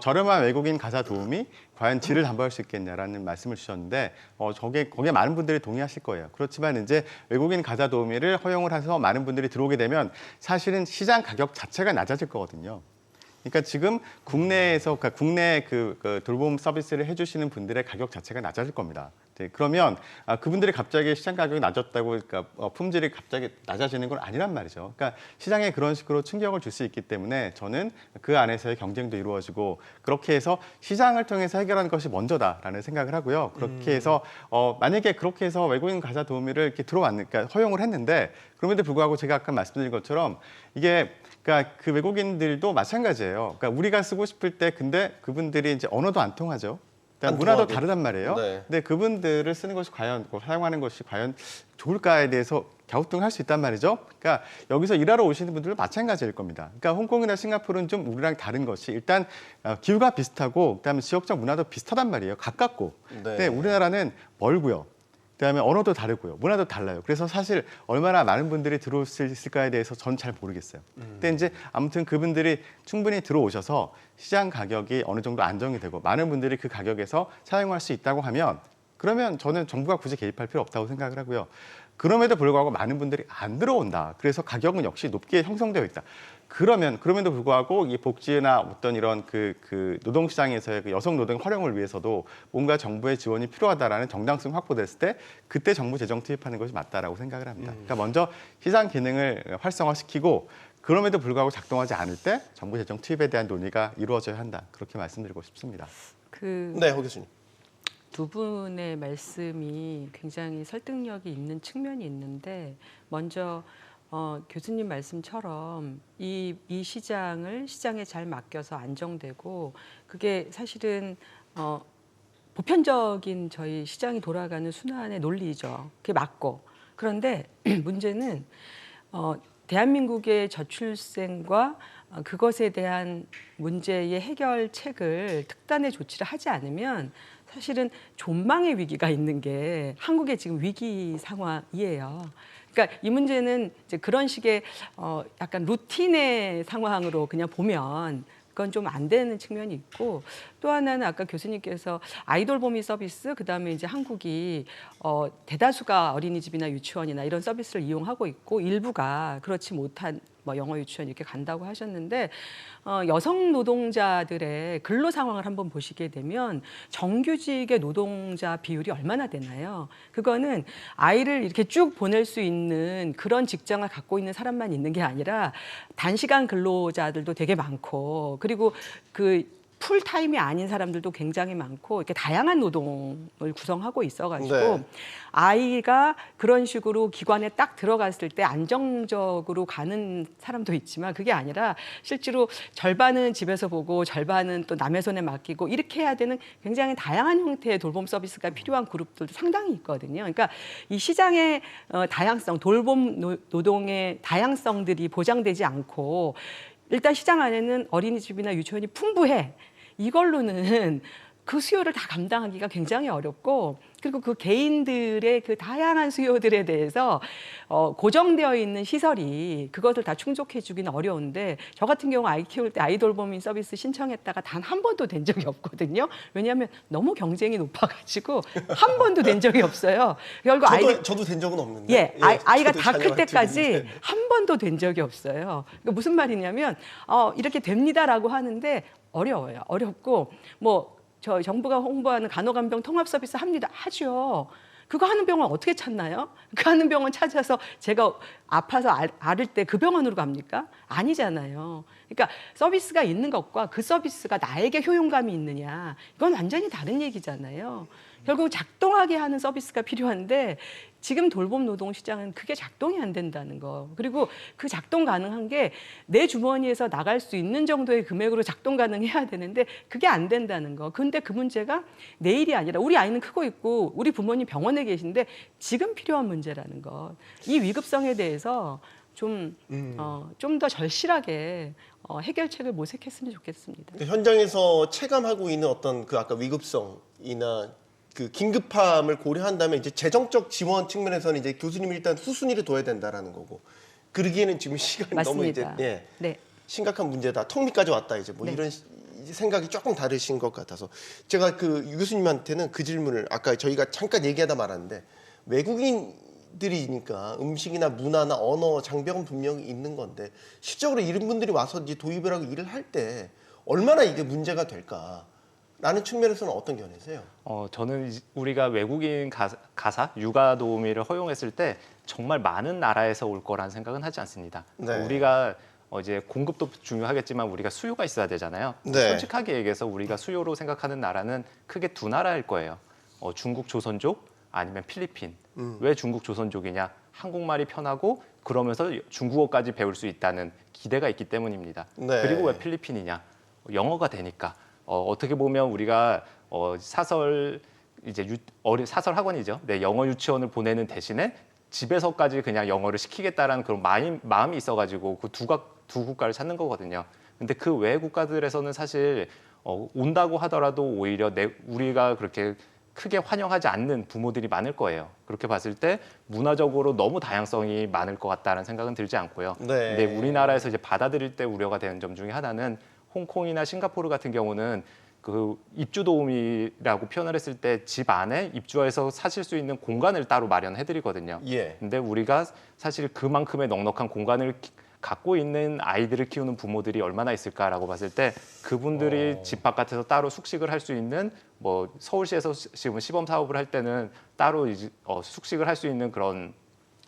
저렴한 외국인 가사 도우미 과연 질을 담보할 수 있겠냐라는 말씀을 주셨는데 거기에 많은 분들이 동의하실 거예요. 그렇지만 이제 외국인 가사 도우미를 허용을 해서 많은 분들이 들어오게 되면 사실은 시장 가격 자체가 낮아질 거거든요. 그러니까 지금 국내에서 국내 그 돌봄 서비스를 해주시는 분들의 가격 자체가 낮아질 겁니다. 네, 그러면 그분들이 갑자기 시장 가격이 낮았다고 그러니까 품질이 갑자기 낮아지는 건 아니란 말이죠. 그러니까 시장에 그런 식으로 충격을 줄 수 있기 때문에 저는 그 안에서의 경쟁도 이루어지고 그렇게 해서 시장을 통해서 해결하는 것이 먼저다라는 생각을 하고요. 그렇게 해서 만약에 그렇게 해서 외국인 가사 도우미를 이렇게 그러니까 허용을 했는데 그럼에도 불구하고 제가 아까 말씀드린 것처럼 이게 그러니까 그 외국인들도 마찬가지예요. 그러니까 우리가 쓰고 싶을 때 근데 그분들이 이제 언어도 안 통하죠. 안 문화도 통하게. 다르단 말이에요. 네. 근데 그분들을 쓰는 것이 과연 사용하는 것이 과연 좋을까에 대해서 갸우뚱을 할 수 있단 말이죠. 그러니까 여기서 일하러 오시는 분들도 마찬가지일 겁니다. 그러니까 홍콩이나 싱가포르는 좀 우리랑 다른 것이 일단 기후가 비슷하고 그다음에 지역적 문화도 비슷하단 말이에요. 가깝고. 네. 근데 우리나라는 멀고요. 그다음에 언어도 다르고요. 문화도 달라요. 그래서 사실 얼마나 많은 분들이 들어올 수 있을까에 대해서 전 잘 모르겠어요. 근데 이제 아무튼 그분들이 충분히 들어오셔서 시장 가격이 어느 정도 안정이 되고 많은 분들이 그 가격에서 사용할 수 있다고 하면 그러면 저는 정부가 굳이 개입할 필요 없다고 생각을 하고요. 그럼에도 불구하고 많은 분들이 안 들어온다. 그래서 가격은 역시 높게 형성되어 있다. 그럼에도 불구하고 이 복지나 어떤 이런 그 노동시장에서의 그 여성 노동 활용을 위해서도 뭔가 정부의 지원이 필요하다라는 정당성 확보됐을 때 그때 정부 재정 투입하는 것이 맞다라고 생각을 합니다. 그러니까 먼저 시장 기능을 활성화시키고 그럼에도 불구하고 작동하지 않을 때 정부 재정 투입에 대한 논의가 이루어져야 한다. 그렇게 말씀드리고 싶습니다. 네, 허 교수님. 두 분의 말씀이 굉장히 설득력이 있는 측면이 있는데 먼저 교수님 말씀처럼 이 시장을 시장에 잘 맡겨서 안정되고 그게 사실은 보편적인 저희 시장이 돌아가는 순환의 논리죠. 그게 맞고 그런데 문제는 대한민국의 저출생과 그것에 대한 문제의 해결책을 특단의 조치를 하지 않으면 사실은 존망의 위기가 있는 게 한국의 지금 위기 상황이에요. 그러니까 이 문제는 이제 그런 식의 약간 루틴의 상황으로 그냥 보면 그건 좀 안 되는 측면이 있고 또 하나는 아까 교수님께서 아이돌보미 서비스 그다음에 이제 한국이 대다수가 어린이집이나 유치원이나 이런 서비스를 이용하고 있고 일부가 그렇지 못한 뭐 영어 유치원 이렇게 간다고 하셨는데 여성 노동자들의 근로 상황을 한번 보시게 되면 정규직의 노동자 비율이 얼마나 되나요? 그거는 아이를 이렇게 쭉 보낼 수 있는 그런 직장을 갖고 있는 사람만 있는 게 아니라 단시간 근로자들도 되게 많고 그리고 그 풀타임이 아닌 사람들도 굉장히 많고 이렇게 다양한 노동을 구성하고 있어가지고 네. 아이가 그런 식으로 기관에 딱 들어갔을 때 안정적으로 가는 사람도 있지만 그게 아니라 실제로 절반은 집에서 보고 절반은 또 남의 손에 맡기고 이렇게 해야 되는 굉장히 다양한 형태의 돌봄 서비스가 필요한 그룹들도 상당히 있거든요. 그러니까 이 시장의 다양성, 돌봄 노동의 다양성들이 보장되지 않고 일단 시장 안에는 어린이집이나 유치원이 풍부해. 이걸로는 그 수요를 다 감당하기가 굉장히 어렵고 그리고 그 개인들의 그 다양한 수요들에 대해서 고정되어 있는 시설이 그것을 다 충족해 주기는 어려운데 저 같은 경우 아이 키울 때 아이돌보미 서비스 신청했다가 단 한 번도 된 적이 없거든요. 왜냐하면 너무 경쟁이 높아가지고 한 번도 된 적이 없어요. 결국 저도 된 적은 없는데. 예, 아이가 저도 다 클 자녀가 때까지 둘인데. 한 번도 된 적이 없어요. 그러니까 무슨 말이냐면 이렇게 됩니다라고 하는데 어려워요. 어렵고 저 정부가 홍보하는 간호간병 통합 서비스 합니다. 하죠. 그거 하는 병원 어떻게 찾나요? 그 하는 병원 찾아서 제가 아파서 앓을 때 그 병원으로 갑니까? 아니잖아요. 그러니까 서비스가 있는 것과 그 서비스가 나에게 효용감이 있느냐 이건 완전히 다른 얘기잖아요. 결국 작동하게 하는 서비스가 필요한데 지금 돌봄 노동 시장은 그게 작동이 안 된다는 거. 그리고 그 작동 가능한 게 내 주머니에서 나갈 수 있는 정도의 금액으로 작동 가능해야 되는데 그게 안 된다는 거. 근데 그 문제가 내일이 아니라 우리 아이는 크고 있고 우리 부모님 병원에 계신데 지금 필요한 문제라는 것. 이 위급성에 대해서 좀 더 절실하게 해결책을 모색했으면 좋겠습니다. 현장에서 체감하고 있는 어떤 그 아까 위급성이나 그 긴급함을 고려한다면 이제 재정적 지원 측면에서는 이제 교수님이 일단 후순위를 둬야 된다라는 거고 그러기에는 지금 시간이 맞습니다. 너무 이제 네. 심각한 문제다. 턱 밑까지 왔다 이제 뭐 네. 이런 생각이 조금 다르신 것 같아서 제가 그 유 교수님한테는 그 질문을 아까 저희가 잠깐 얘기하다 말았는데 외국인들이니까 음식이나 문화나 언어 장벽은 분명히 있는 건데 실적으로 이런 분들이 와서 이제 도입을 하고 일을 할 때 얼마나 이게 문제가 될까? 라는 측면에서는 어떤 견해세요? 저는 우리가 외국인 가사, 육아 도우미를 허용했을 때 정말 많은 나라에서 올 거라는 생각은 하지 않습니다. 네. 우리가 이제 공급도 중요하겠지만 우리가 수요가 있어야 되잖아요. 네. 솔직하게 얘기해서 우리가 수요로 생각하는 나라는 크게 두 나라일 거예요. 중국 조선족 아니면 필리핀. 왜 중국 조선족이냐? 한국말이 편하고 그러면서 중국어까지 배울 수 있다는 기대가 있기 때문입니다. 네. 그리고 왜 필리핀이냐? 영어가 되니까. 어떻게 보면 우리가 사설 이제 사설 학원이죠. 네, 영어 유치원을 보내는 대신에 집에서까지 그냥 영어를 시키겠다라는 그런 마음이 있어가지고 그 두 국가를 찾는 거거든요. 근데 그 외 국가들에서는 사실 온다고 하더라도 오히려 우리가 그렇게 크게 환영하지 않는 부모들이 많을 거예요. 그렇게 봤을 때 문화적으로 너무 다양성이 많을 것 같다는 생각은 들지 않고요. 네. 근데 우리나라에서 이제 받아들일 때 우려가 되는 점 중에 하나는 홍콩이나 싱가포르 같은 경우는 그 입주 도우미라고 표현을 했을 때 집 안에 입주해서 사실 수 있는 공간을 따로 마련해 드리거든요. 예. 근데 우리가 사실 그만큼의 넉넉한 공간을 갖고 있는 아이들을 키우는 부모들이 얼마나 있을까라고 봤을 때 그분들이 집 바깥에서 따로 숙식을 할 수 있는 뭐 서울시에서 지금 시범 사업을 할 때는 따로 숙식을 할 수 있는 그런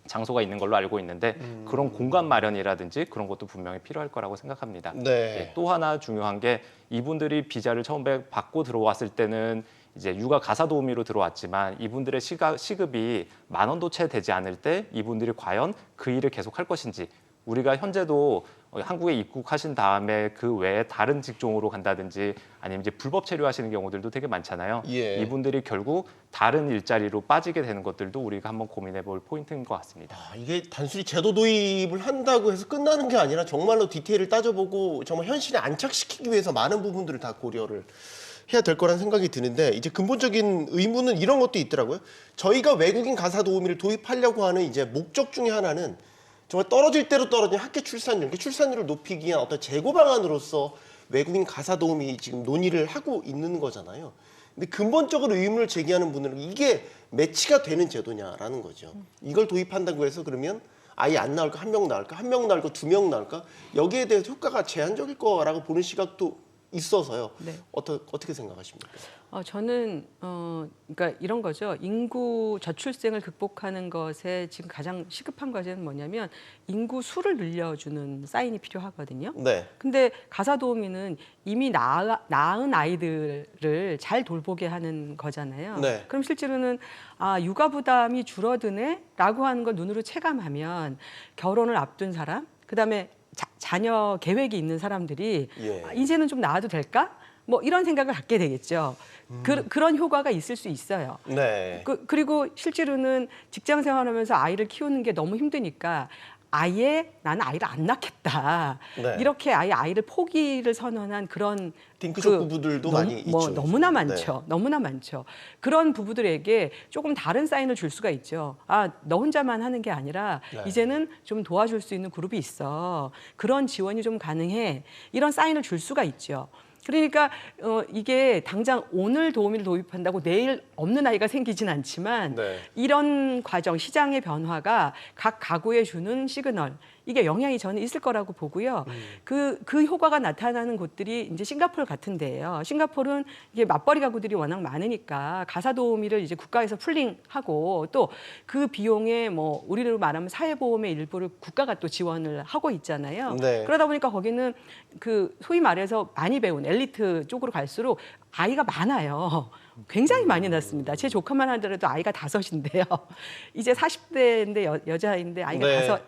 장소가 있는 걸로 알고 있는데 그런 공간 마련이라든지 그런 것도 분명히 필요할 거라고 생각합니다. 네. 예, 또 하나 중요한 게 이분들이 비자를 처음에 받고 들어왔을 때는 이제 육아 가사 도우미로 들어왔지만 이분들의 시급이 10,000원도 채 되지 않을 때 이분들이 과연 그 일을 계속할 것인지 우리가 현재도 한국에 입국하신 다음에 그 외에 다른 직종으로 간다든지 아니면 이제 불법 체류하시는 경우들도 되게 많잖아요. 예. 이분들이 결국 다른 일자리로 빠지게 되는 것들도 우리가 한번 고민해볼 포인트인 것 같습니다. 이게 단순히 제도 도입을 한다고 해서 끝나는 게 아니라 정말로 디테일을 따져보고 정말 현실에 안착시키기 위해서 많은 부분들을 다 고려를 해야 될 거란 생각이 드는데 이제 근본적인 의무는 이런 것도 있더라고요. 저희가 외국인 가사 도우미를 도입하려고 하는 이제 목적 중에 하나는 정말 떨어질 대로 떨어진 학교 출산율, 출산율을 높이기 위한 어떤 재고 방안으로서 외국인 가사 도우미 지금 논의를 하고 있는 거잖아요. 근데 근본적으로 의문을 제기하는 분들은 이게 매치가 되는 제도냐라는 거죠. 이걸 도입한다고 해서 그러면 아예 안 나올까? 한 명 나올까? 한 명 나올까? 두 명 나올까? 여기에 대해서 효과가 제한적일 거라고 보는 시각도 있어서요. 네. 어떻게 생각하십니까? 저는 그러니까 이런 거죠. 인구 저출생을 극복하는 것에 지금 가장 시급한 과제는 뭐냐면 인구 수를 늘려주는 사인이 필요하거든요. 네. 근데 가사 도우미는 이미 낳은 아이들을 잘 돌보게 하는 거잖아요. 네. 그럼 실제로는 육아 부담이 줄어드네라고 하는 걸 눈으로 체감하면 결혼을 앞둔 사람, 그다음에 자녀 계획이 있는 사람들이 예. 이제는 좀 낳아도 될까? 뭐 이런 생각을 갖게 되겠죠. 그런 효과가 있을 수 있어요. 네. 그리고 실제로는 직장 생활하면서 아이를 키우는 게 너무 힘드니까 아예 나는 아이를 안 낳겠다. 네. 이렇게 아예 아이를 포기를 선언한 그런 딩크족 부부들도 많이 있죠. 너무나 네. 많죠. 너무나 많죠. 그런 부부들에게 조금 다른 사인을 줄 수가 있죠. 너 혼자만 하는 게 아니라 네. 이제는 좀 도와줄 수 있는 그룹이 있어. 그런 지원이 좀 가능해. 이런 사인을 줄 수가 있죠. 그러니까 이게 당장 오늘 도우미를 도입한다고 내일 없는 아이가 생기진 않지만 네. 이런 과정, 시장의 변화가 각 가구에 주는 시그널, 이게 영향이 저는 있을 거라고 보고요. 그 효과가 나타나는 곳들이 이제 싱가포르 같은 데예요. 싱가포르는 이게 맞벌이 가구들이 워낙 많으니까 가사 도우미를 이제 국가에서 풀링하고 또 그 비용에 뭐 우리로 말하면 사회보험의 일부를 국가가 또 지원을 하고 있잖아요. 네. 그러다 보니까 거기는 그 소위 말해서 많이 배운 엘리트 쪽으로 갈수록 아이가 많아요. 굉장히 많이 낳습니다. 제 조카만 하더라도 아이가 5인데요. 이제 40대인데 여자인데 아이가 네. 5.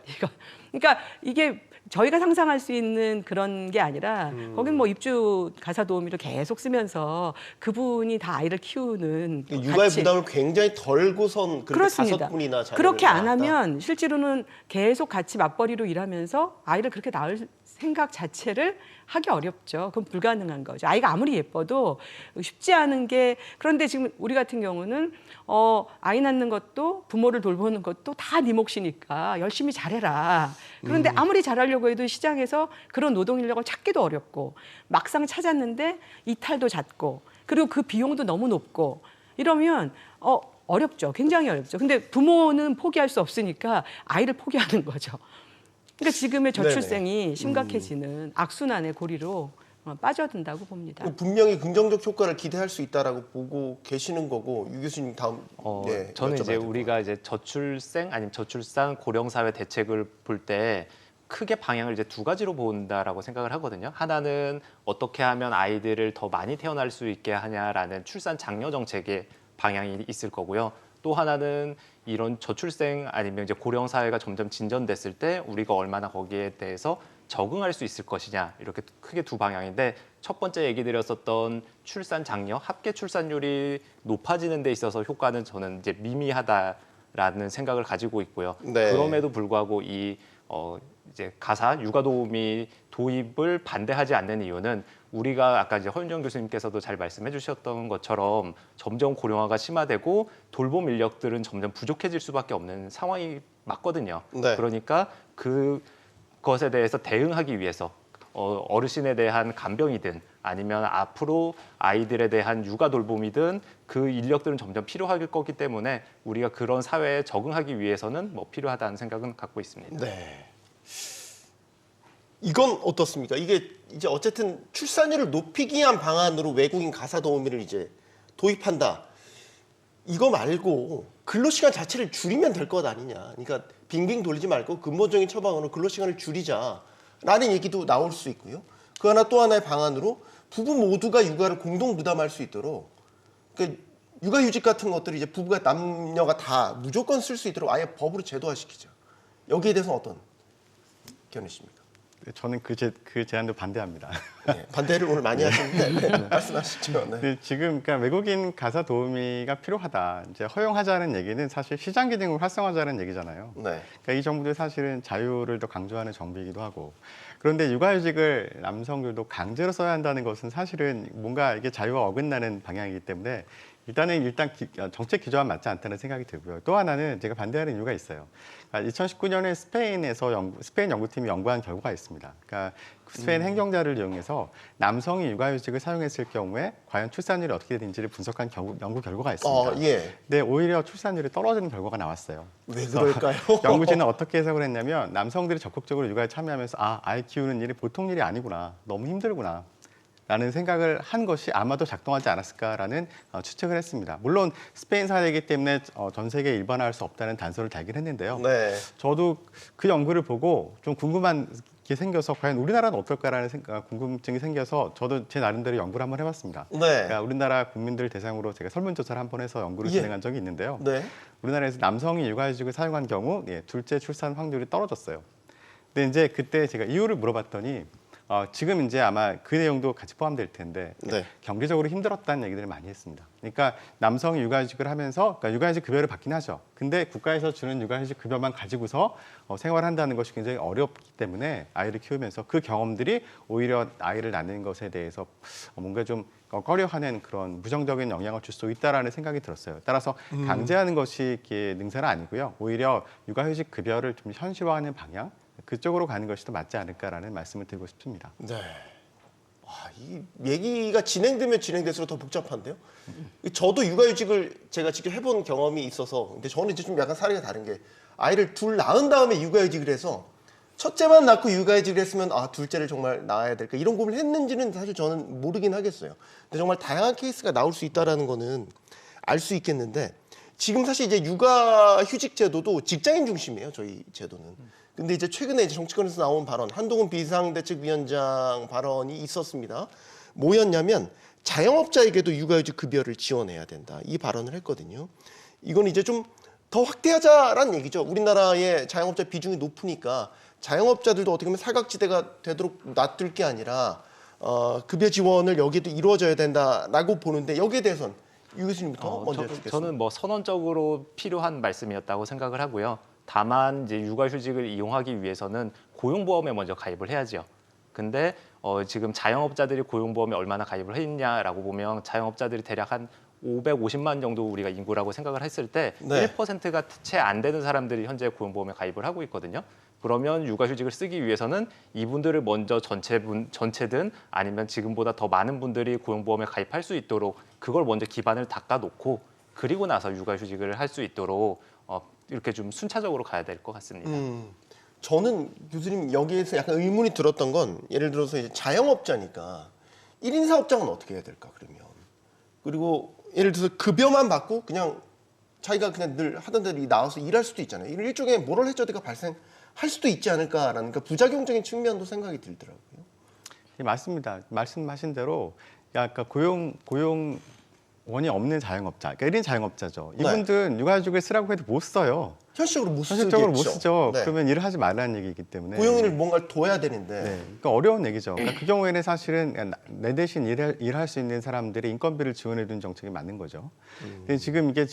그러니까 이게 저희가 상상할 수 있는 그런 게 아니라 거긴 뭐 입주 가사 도우미를 계속 쓰면서 그분이 다 아이를 키우는 육아의 같이. 부담을 굉장히 덜고선 그렇게 그렇습니다. 5분이나 자녀를 그렇게 안 낳았다. 하면 실제로는 계속 같이 맞벌이로 일하면서 아이를 그렇게 낳을 생각 자체를 하기 어렵죠. 그건 불가능한 거죠. 아이가 아무리 예뻐도 쉽지 않은 게, 그런데 지금 우리 같은 경우는 아이 낳는 것도 부모를 돌보는 것도 다 네 몫이니까 열심히 잘해라. 그런데 아무리 잘하려고 해도 시장에서 그런 노동 인력을 찾기도 어렵고 막상 찾았는데 이탈도 잦고 그리고 그 비용도 너무 높고 이러면 어렵죠. 굉장히 어렵죠. 근데 부모는 포기할 수 없으니까 아이를 포기하는 거죠. 그러니까 지금의 저출생이 심각해지는 악순환의 고리로 빠져든다고 봅니다. 분명히 긍정적 효과를 기대할 수 있다라고 보고 계시는 거고 유 교수님 다음 저는 여쭤봐야 이제 될 것 우리가 이제 저출생 아니면 저출산 고령 사회 대책을 볼 때 크게 방향을 이제 두 가지로 본다라고 생각을 하거든요. 하나는 어떻게 하면 아이들을 더 많이 태어날 수 있게 하냐라는 출산 장려 정책의 방향이 있을 거고요. 또 하나는 이런 저출생 아니면 이제 고령 사회가 점점 진전됐을 때 우리가 얼마나 거기에 대해서 적응할 수 있을 것이냐, 이렇게 크게 두 방향인데, 첫 번째 얘기 드렸었던 출산 장려, 합계 출산율이 높아지는 데 있어서 효과는 저는 이제 미미하다라는 생각을 가지고 있고요. 네. 그럼에도 불구하고 이제 가사 육아 도우미 도입을 반대하지 않는 이유는, 우리가 아까 이제 허윤정 교수님께서도 잘 말씀해 주셨던 것처럼 점점 고령화가 심화되고 돌봄 인력들은 점점 부족해질 수밖에 없는 상황이 맞거든요. 네. 그러니까 그것에 대해서 대응하기 위해서 어르신에 대한 간병이든 아니면 앞으로 아이들에 대한 육아 돌봄이든 그 인력들은 점점 필요할 거기 때문에 우리가 그런 사회에 적응하기 위해서는 뭐 필요하다는 생각은 갖고 있습니다. 네. 이건 어떻습니까? 이게 이제 어쨌든 출산율을 높이기 위한 방안으로 외국인 가사 도우미를 이제 도입한다. 이거 말고 근로시간 자체를 줄이면 될 것 아니냐. 그러니까 빙빙 돌리지 말고 근본적인 처방으로 근로시간을 줄이자라는 얘기도 나올 수 있고요. 그 하나 또 하나의 방안으로 부부 모두가 육아를 공동 부담할 수 있도록, 그러니까 육아휴직 같은 것들을 이제 부부가 남녀가 다 무조건 쓸 수 있도록 아예 법으로 제도화시키자. 여기에 대해서 어떤 견해십니까? 저는 그 제안도 반대합니다. 네, 반대를 오늘 많이 하시는데 네, 말씀하시죠. 네. 근데 지금 그러니까 외국인 가사 도우미가 필요하다, 이제 허용하자는 얘기는 사실 시장 기능을 활성화하자는 얘기잖아요. 네. 그러니까 이 정부도 사실은 자유를 더 강조하는 정부이기도 하고, 그런데 육아휴직을 남성들도 강제로 써야 한다는 것은 사실은 뭔가 이게 자유와 어긋나는 방향이기 때문에 일단 정책 기조와 맞지 않다는 생각이 들고요. 또 하나는 제가 반대하는 이유가 있어요. 그러니까 2019년에 스페인 연구팀이 연구한 결과가 있습니다. 그러니까 스페인 행정자를 이용해서 남성이 육아휴직을 사용했을 경우에 과연 출산율이 어떻게 되는지를 분석한 연구 결과가 있습니다. 예. 근데 오히려 출산율이 떨어지는 결과가 나왔어요. 왜 그럴까요? 연구진은 어떻게 해석을 했냐면, 남성들이 적극적으로 육아에 참여하면서 아이 키우는 일이 보통 일이 아니구나, 너무 힘들구나 라는 생각을 한 것이 아마도 작동하지 않았을까라는 추측을 했습니다. 물론 스페인 사례이기 때문에 전 세계에 일반화할 수 없다는 단서를 달긴 했는데요. 네. 저도 그 연구를 보고 좀 궁금한 게 생겨서 과연 우리나라는 어떨까라는 궁금증이 생겨서 저도 제 나름대로 연구를 한번 해봤습니다. 네. 그러니까 우리나라 국민들 대상으로 제가 설문조사를 한번 해서 연구를 예. 진행한 적이 있는데요. 네. 우리나라에서 남성이 육아휴직을 사용한 경우 둘째 출산 확률이 떨어졌어요. 근데 이제 그때 제가 이유를 물어봤더니 지금 이제 아마 그 내용도 같이 포함될 텐데 네. 경제적으로 힘들었다는 얘기들을 많이 했습니다. 그러니까 남성이 육아휴직을 하면서, 그러니까 육아휴직 급여를 받긴 하죠. 근데 국가에서 주는 육아휴직 급여만 가지고서 생활한다는 것이 굉장히 어렵기 때문에 아이를 키우면서 그 경험들이 오히려 아이를 낳는 것에 대해서 뭔가 좀 꺼려하는 그런 부정적인 영향을 줄 수 있다라는 생각이 들었어요. 따라서 강제하는 것이 이게 능사는 아니고요. 오히려 육아휴직 급여를 좀 현실화하는 방향, 그쪽으로 가는 것이 더 맞지 않을까라는 말씀을 드리고 싶습니다. 네. 와, 이 얘기가 진행되면 진행될수록 더 복잡한데요. 저도 육아휴직을 제가 직접 해본 경험이 있어서, 근데 저는 이제 좀 약간 사례가 다른 게, 아이를 둘 낳은 다음에 육아휴직을 해서 첫째만 낳고 육아휴직을 했으면 둘째를 정말 낳아야 될까 이런 고민을 했는지는 사실 저는 모르긴 하겠어요. 근데 정말 다양한 케이스가 나올 수 있다라는 거는 알 수 있겠는데, 지금 사실 이제 육아휴직 제도도 직장인 중심이에요, 저희 제도는. 근데 이제 최근에 이제 정치권에서 나온 발언, 한동훈 비상대책위원장 발언이 있었습니다. 뭐였냐면 자영업자에게도 육아휴직 급여를 지원해야 된다, 이 발언을 했거든요. 이건 이제 좀 더 확대하자라는 얘기죠. 우리나라의 자영업자 비중이 높으니까 자영업자들도 어떻게 보면 사각지대가 되도록 놔둘 게 아니라 급여 지원을 여기에도 이루어져야 된다라고 보는데, 여기에 대해서는 유 교수님부터 먼저 해주시겠습니다. 저는 뭐 선언적으로 필요한 말씀이었다고 생각을 하고요. 다만 이제 육아휴직을 이용하기 위해서는 고용보험에 먼저 가입을 해야죠. 근데 지금 자영업자들이 고용보험에 얼마나 가입을 했냐라고 보면, 자영업자들이 대략 한 550만 정도 우리가 인구라고 생각을 했을 때 네. 1%가 채 안 되는 사람들이 현재 고용보험에 가입을 하고 있거든요. 그러면 육아휴직을 쓰기 위해서는 이분들을 먼저 전체든 아니면 지금보다 더 많은 분들이 고용보험에 가입할 수 있도록 그걸 먼저 기반을 닦아놓고, 그리고 나서 육아휴직을 할 수 있도록 이렇게 좀 순차적으로 가야 될 것 같습니다. 저는 교수님 여기에서 약간 의문이 들었던 건, 예를 들어서 이제 자영업자니까 1인 사업장은 어떻게 해야 될까 그러면? 그리고 예를 들어서 급여만 받고 그냥 자기가 그냥 늘 하던 대로 나와서 일할 수도 있잖아요. 이런 일종의 모럴 해저드가 발생할 수도 있지 않을까라는 그 부작용적인 측면도 생각이 들더라고요. 예, 맞습니다. 말씀하신 대로 약간 고용원이 없는 자영업자, 그러니까 1인 자영업자죠. 네. 이분들은 육아휴직을 쓰라고 해도 못 써요. 현실적으로 못 쓰겠죠. 현실적으로 못 쓰죠. 네. 그러면 일을 하지 말라는 얘기이기 때문에. 고용인을 뭔가를 둬야 되는데. 네, 그러니까 어려운 얘기죠. 그러니까 그 경우에는 사실은 내 대신 일할 수 있는 사람들의 인건비를 지원해 주는 정책이 맞는 거죠. 근데 지금 이게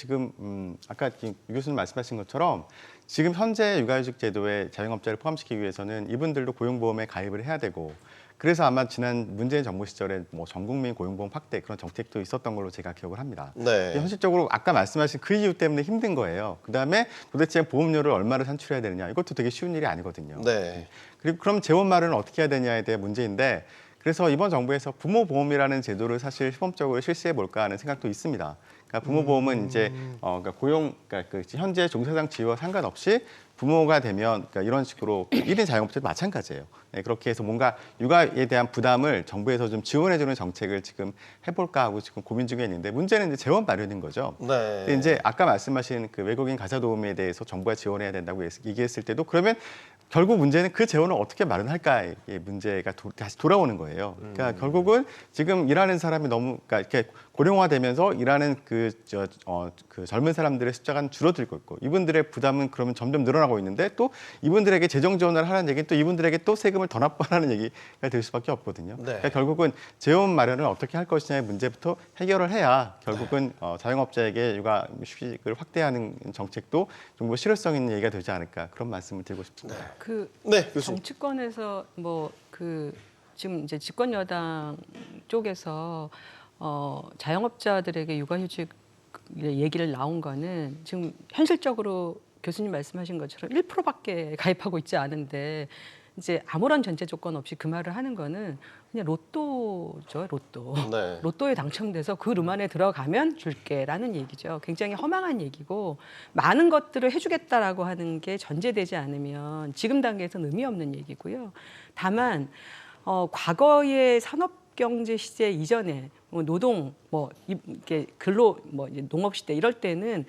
아까 유 교수님 말씀하신 것처럼 지금 현재 육아휴직 제도에 자영업자를 포함시키기 위해서는 이분들도 고용보험에 가입을 해야 되고, 그래서 아마 지난 문재인 정부 시절에 뭐 전국민 고용보험 확대 그런 정책도 있었던 걸로 제가 기억을 합니다. 네. 현실적으로 아까 말씀하신 그 이유 때문에 힘든 거예요. 그다음에 도대체 보험료를 얼마를 산출해야 되느냐, 이것도 되게 쉬운 일이 아니거든요. 네. 그리고 그럼 재원 마련을 어떻게 해야 되냐에 대한 문제인데, 그래서 이번 정부에서 부모보험이라는 제도를 사실 시범적으로 실시해 볼까 하는 생각도 있습니다. 그러니까 부모보험은 이제 그러니까 그 현재 종사장 지위와 상관없이 부모가 되면 그러니까 이런 식으로 1인 자영업자도 마찬가지예요. 네, 그렇게 해서 뭔가 육아에 대한 부담을 정부에서 좀 지원해주는 정책을 지금 해볼까 하고 지금 고민 중에 있는데, 문제는 이제 재원 마련인 거죠. 네. 근데 이제 아까 말씀하신 그 외국인 가사 도우미에 대해서 정부가 지원해야 된다고 얘기했을 때도, 그러면 결국 문제는 그 재원을 어떻게 마련할까의 문제가 다시 돌아오는 거예요. 그러니까 결국은 지금 일하는 사람이 너무 그러니까 이렇게 고령화되면서 일하는 그 젊은 사람들의 숫자가 줄어들고 있고, 이분들의 부담은 그러면 점점 늘어나고 있는데, 또 이분들에게 재정 지원을 하라는 얘기는 또 이분들에게 또 세금을 더 납부하라는 얘기가 될 수밖에 없거든요. 네. 그러니까 결국은 재원 마련을 어떻게 할 것이냐의 문제부터 해결을 해야 결국은 자영업자에게 육아휴직을 확대하는 정책도 정부 실효성 있는 얘기가 되지 않을까, 그런 말씀을 드리고 싶습니다. 네, 교수님. 정치권에서 지금 이제 집권 여당 쪽에서 자영업자들에게 육아휴직 얘기를 나온 거는 지금 현실적으로 교수님 말씀하신 것처럼 1%밖에 가입하고 있지 않은데, 이제 아무런 전제 조건 없이 그 말을 하는 거는 그냥 로또죠, 로또. 네. 로또에 당첨돼서 그 룸 안에 들어가면 줄게라는 얘기죠. 굉장히 허망한 얘기고, 많은 것들을 해주겠다라고 하는 게 전제되지 않으면 지금 단계에서는 의미 없는 얘기고요. 다만 과거의 산업경제 시대 이전에 노동, 이렇게 근로, 이제 농업 시대 이럴 때는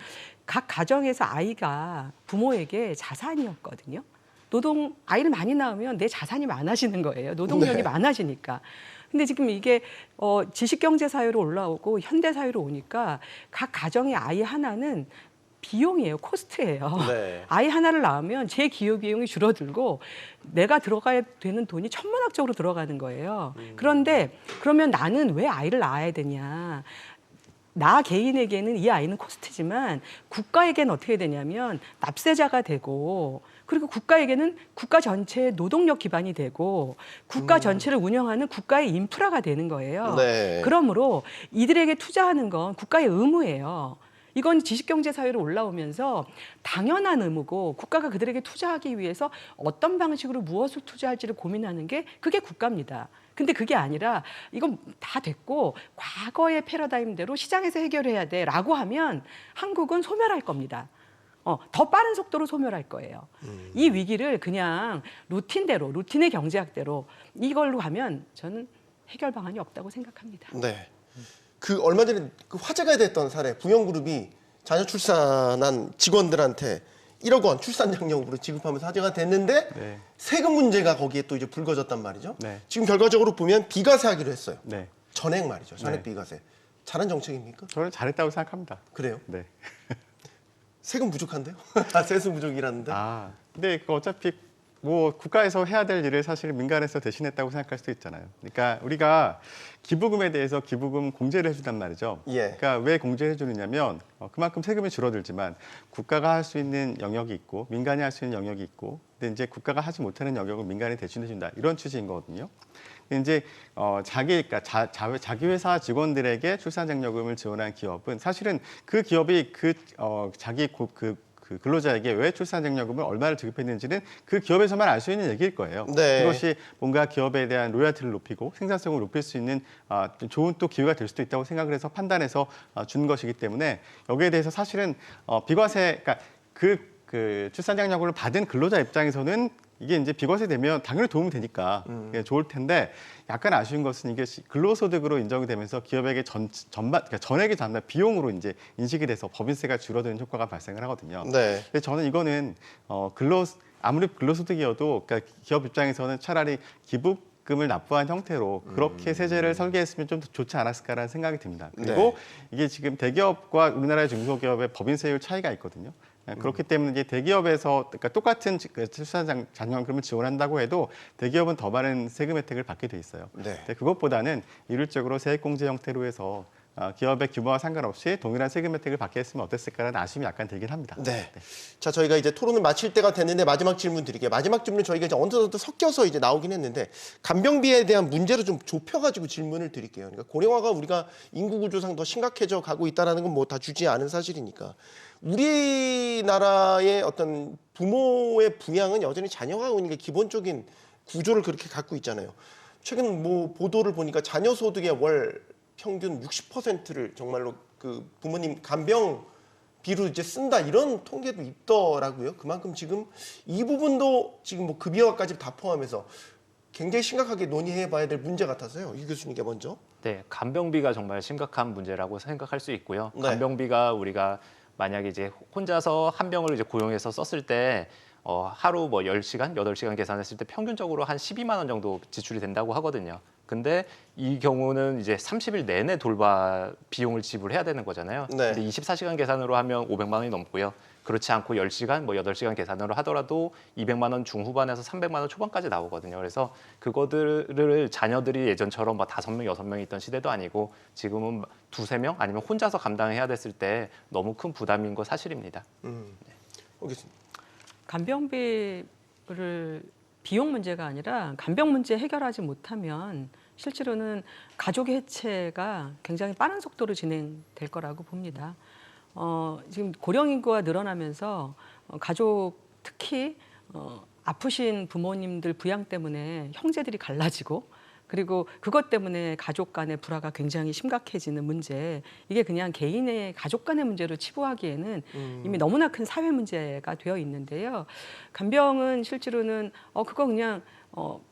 각 가정에서 아이가 부모에게 자산이었거든요. 아이를 많이 낳으면 내 자산이 많아지는 거예요. 노동력이 네. 많아지니까. 근데 지금 이게 지식경제 사회로 올라오고 현대 사회로 오니까 각 가정의 아이 하나는 비용이에요. 코스트예요. 네. 아이 하나를 낳으면 제 기여 비용이 줄어들고 내가 들어가야 되는 돈이 천문학적으로 들어가는 거예요. 그런데 그러면 나는 왜 아이를 낳아야 되냐? 나 개인에게는 이 아이는 코스트지만 국가에게는 어떻게 되냐면 납세자가 되고, 그리고 국가에게는 국가 전체의 노동력 기반이 되고, 국가 전체를 운영하는 국가의 인프라가 되는 거예요. 네. 그러므로 이들에게 투자하는 건 국가의 의무예요. 이건 지식경제 사회로 올라오면서 당연한 의무고, 국가가 그들에게 투자하기 위해서 어떤 방식으로 무엇을 투자할지를 고민하는 게 그게 국가입니다. 근데 그게 아니라 이건 다 됐고 과거의 패러다임대로 시장에서 해결해야 돼라고 하면 한국은 소멸할 겁니다. 더 빠른 속도로 소멸할 거예요. 이 위기를 그냥 루틴의 경제학대로 이걸로 하면 저는 해결 방안이 없다고 생각합니다. 네. 그 얼마 전에 그 화제가 됐던 사례, 부영그룹이 자녀 출산한 직원들한테 1억 원 출산장려금으로 지급하면서 화제가 됐는데, 네. 세금 문제가 거기에 또 이제 불거졌단 말이죠. 네. 지금 결과적으로 보면 비과세하기로 했어요. 네. 전액 말이죠. 전액 네. 비과세. 잘한 정책입니까? 저는 잘했다고 생각합니다. 그래요? 네. 세금 부족한데요? 세수 부족이라는데. 근데 그 어차피 뭐 국가에서 해야 될 일을 사실 민간에서 대신했다고 생각할 수도 있잖아요. 그러니까 우리가 기부금에 대해서 기부금 공제를 해주단 말이죠. 예. 그러니까 왜 공제를 해주느냐면 그만큼 세금이 줄어들지만 국가가 할 수 있는 영역이 있고 민간이 할 수 있는 영역이 있고, 근데 이제 국가가 하지 못하는 영역을 민간이 대신해준다, 이런 취지인 거거든요. 근데 이제 자기 회사 직원들에게 출산장려금을 지원한 기업은 사실은 그 기업이 자기 근로자에게 왜 출산장려금을 얼마를 지급했는지는 그 기업에서만 알 수 있는 얘기일 거예요. 네. 이것이 뭔가 기업에 대한 로열티를 높이고 생산성을 높일 수 있는 좋은 또 기회가 될 수도 있다고 생각을 해서 판단해서 준 것이기 때문에, 여기에 대해서 사실은 비과세, 그러니까 그 출산장려금을 받은 근로자 입장에서는 이게 이제 비과세 되면 당연히 도움이 되니까 좋을 텐데 약간 아쉬운 것은 이게 근로소득으로 인정이 되면서 기업에게 그러니까 전액이 전부 비용으로 이제 인식이 돼서 법인세가 줄어드는 효과가 발생을 하거든요. 네. 근데 저는 이거는 아무리 근로소득이어도 그러니까 기업 입장에서는 차라리 기부금을 납부한 형태로 그렇게 세제를 설계했으면 좀 더 좋지 않았을까라는 생각이 듭니다. 그리고 이게 지금 대기업과 우리나라의 중소기업의 법인세율 차이가 있거든요. 그렇기 때문에 이제 대기업에서 그러니까 똑같은 출산 장려금을 지원한다고 해도 대기업은 더 많은 세금 혜택을 받게 돼 있어요. 네. 근데 그것보다는 이율적으로 세액공제 형태로 해서 기업의 규모와 상관없이 동일한 세금 혜택을 받게 했으면 어땠을까라는 아쉬움이 약간 들긴 합니다. 네. 자, 저희가 이제 토론을 마칠 때가 됐는데 마지막 질문 드릴게요. 마지막 질문 저희가 이제 어느덧 섞여서 이제 나오긴 했는데 간병비에 대한 문제를 좀 좁혀가지고 질문을 드릴게요. 그러니까 고령화가 우리가 인구 구조상 더 심각해져 가고 있다라는 건 뭐 다 주지 않은 사실이니까 우리나라의 어떤 부모의 부양은 여전히 자녀가 오는 게 기본적인 구조를 그렇게 갖고 있잖아요. 최근 뭐 보도를 보니까 자녀 소득의 월 평균 60%를 정말로 그 부모님 간병비로 이제 쓴다 이런 통계도 있더라고요. 그만큼 지금 이 부분도 지금 뭐 급여까지 다 포함해서 굉장히 심각하게 논의해봐야 될 문제 같아서요. 이 교수님께 먼저. 네, 간병비가 정말 심각한 문제라고 생각할 수 있고요. 네. 간병비가 우리가 만약에 이제 혼자서 한 병을 이제 고용해서 썼을 때 하루 뭐 10시간, 8시간 계산했을 때 평균적으로 한 12만 원 정도 지출이 된다고 하거든요. 근데 이 경우는 이제 30일 내내 돌봐 비용을 지불해야 되는 거잖아요. 네. 근데 24시간 계산으로 하면 500만 원이 넘고요. 그렇지 않고 10시간, 뭐 8시간 계산으로 하더라도 200만 원 중후반에서 300만 원 초반까지 나오거든요. 그래서 그거들을 자녀들이 예전처럼 뭐 5명, 6명이 있던 시대도 아니고 지금은 2, 3명 아니면 혼자서 감당해야 됐을 때 너무 큰 부담인 거 사실입니다. 알겠습니다. 간병비를 비용 문제가 아니라 간병 문제 해결하지 못하면 실제로는 가족의 해체가 굉장히 빠른 속도로 진행될 거라고 봅니다. 지금 고령 인구가 늘어나면서 가족 특히 아프신 부모님들 부양 때문에 형제들이 갈라지고 그리고 그것 때문에 가족 간의 불화가 굉장히 심각해지는 문제, 이게 그냥 개인의 가족 간의 문제로 치부하기에는 이미 너무나 큰 사회 문제가 되어 있는데요. 간병은 실제로는 그거 그냥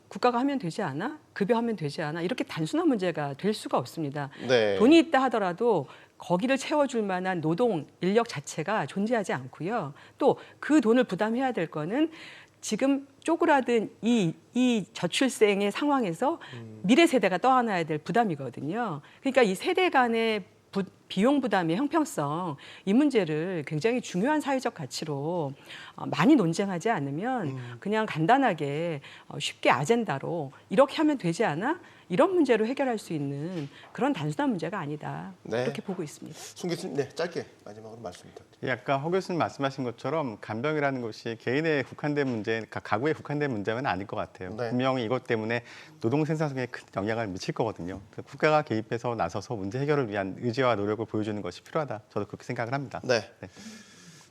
국가가 하면 되지 않아? 급여하면 되지 않아? 이렇게 단순한 문제가 될 수가 없습니다. 네. 돈이 있다 하더라도 거기를 채워줄 만한 노동 인력 자체가 존재하지 않고요. 또 그 돈을 부담해야 될 거는 지금 쪼그라든 이 저출생의 상황에서 미래 세대가 떠안아야 될 부담이거든요. 그러니까 이 세대 간의 비용 부담의 형평성, 이 문제를 굉장히 중요한 사회적 가치로 많이 논쟁하지 않으면 그냥 간단하게 쉽게 아젠다로 이렇게 하면 되지 않아? 이런 문제로 해결할 수 있는 그런 단순한 문제가 아니다. 네. 그렇게 보고 있습니다. 손 교수님, 네, 짧게 마지막으로 말씀 부탁드립니다. 예, 아까 허 교수님 말씀하신 것처럼 간병이라는 것이 개인에 국한된 문제, 가구에 국한된 문제는 아닐 것 같아요. 네. 분명히 이것 때문에 노동 생산성에 큰 영향을 미칠 거거든요. 그래서 국가가 개입해서 나서서 문제 해결을 위한 의지와 노력을 보여주는 것이 필요하다. 저도 그렇게 생각을 합니다. 네. 네.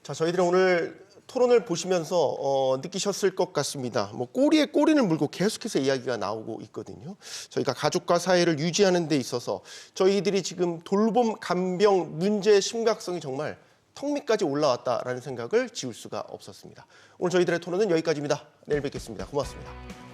자, 저희들이 오늘 토론을 보시면서 느끼셨을 것 같습니다. 뭐 꼬리에 꼬리를 물고 계속해서 이야기가 나오고 있거든요. 저희가 가족과 사회를 유지하는 데 있어서 저희들이 지금 돌봄 간병 문제의 심각성이 정말 턱 밑까지 올라왔다라는 생각을 지울 수가 없었습니다. 오늘 저희들의 토론은 여기까지입니다. 내일 뵙겠습니다. 고맙습니다.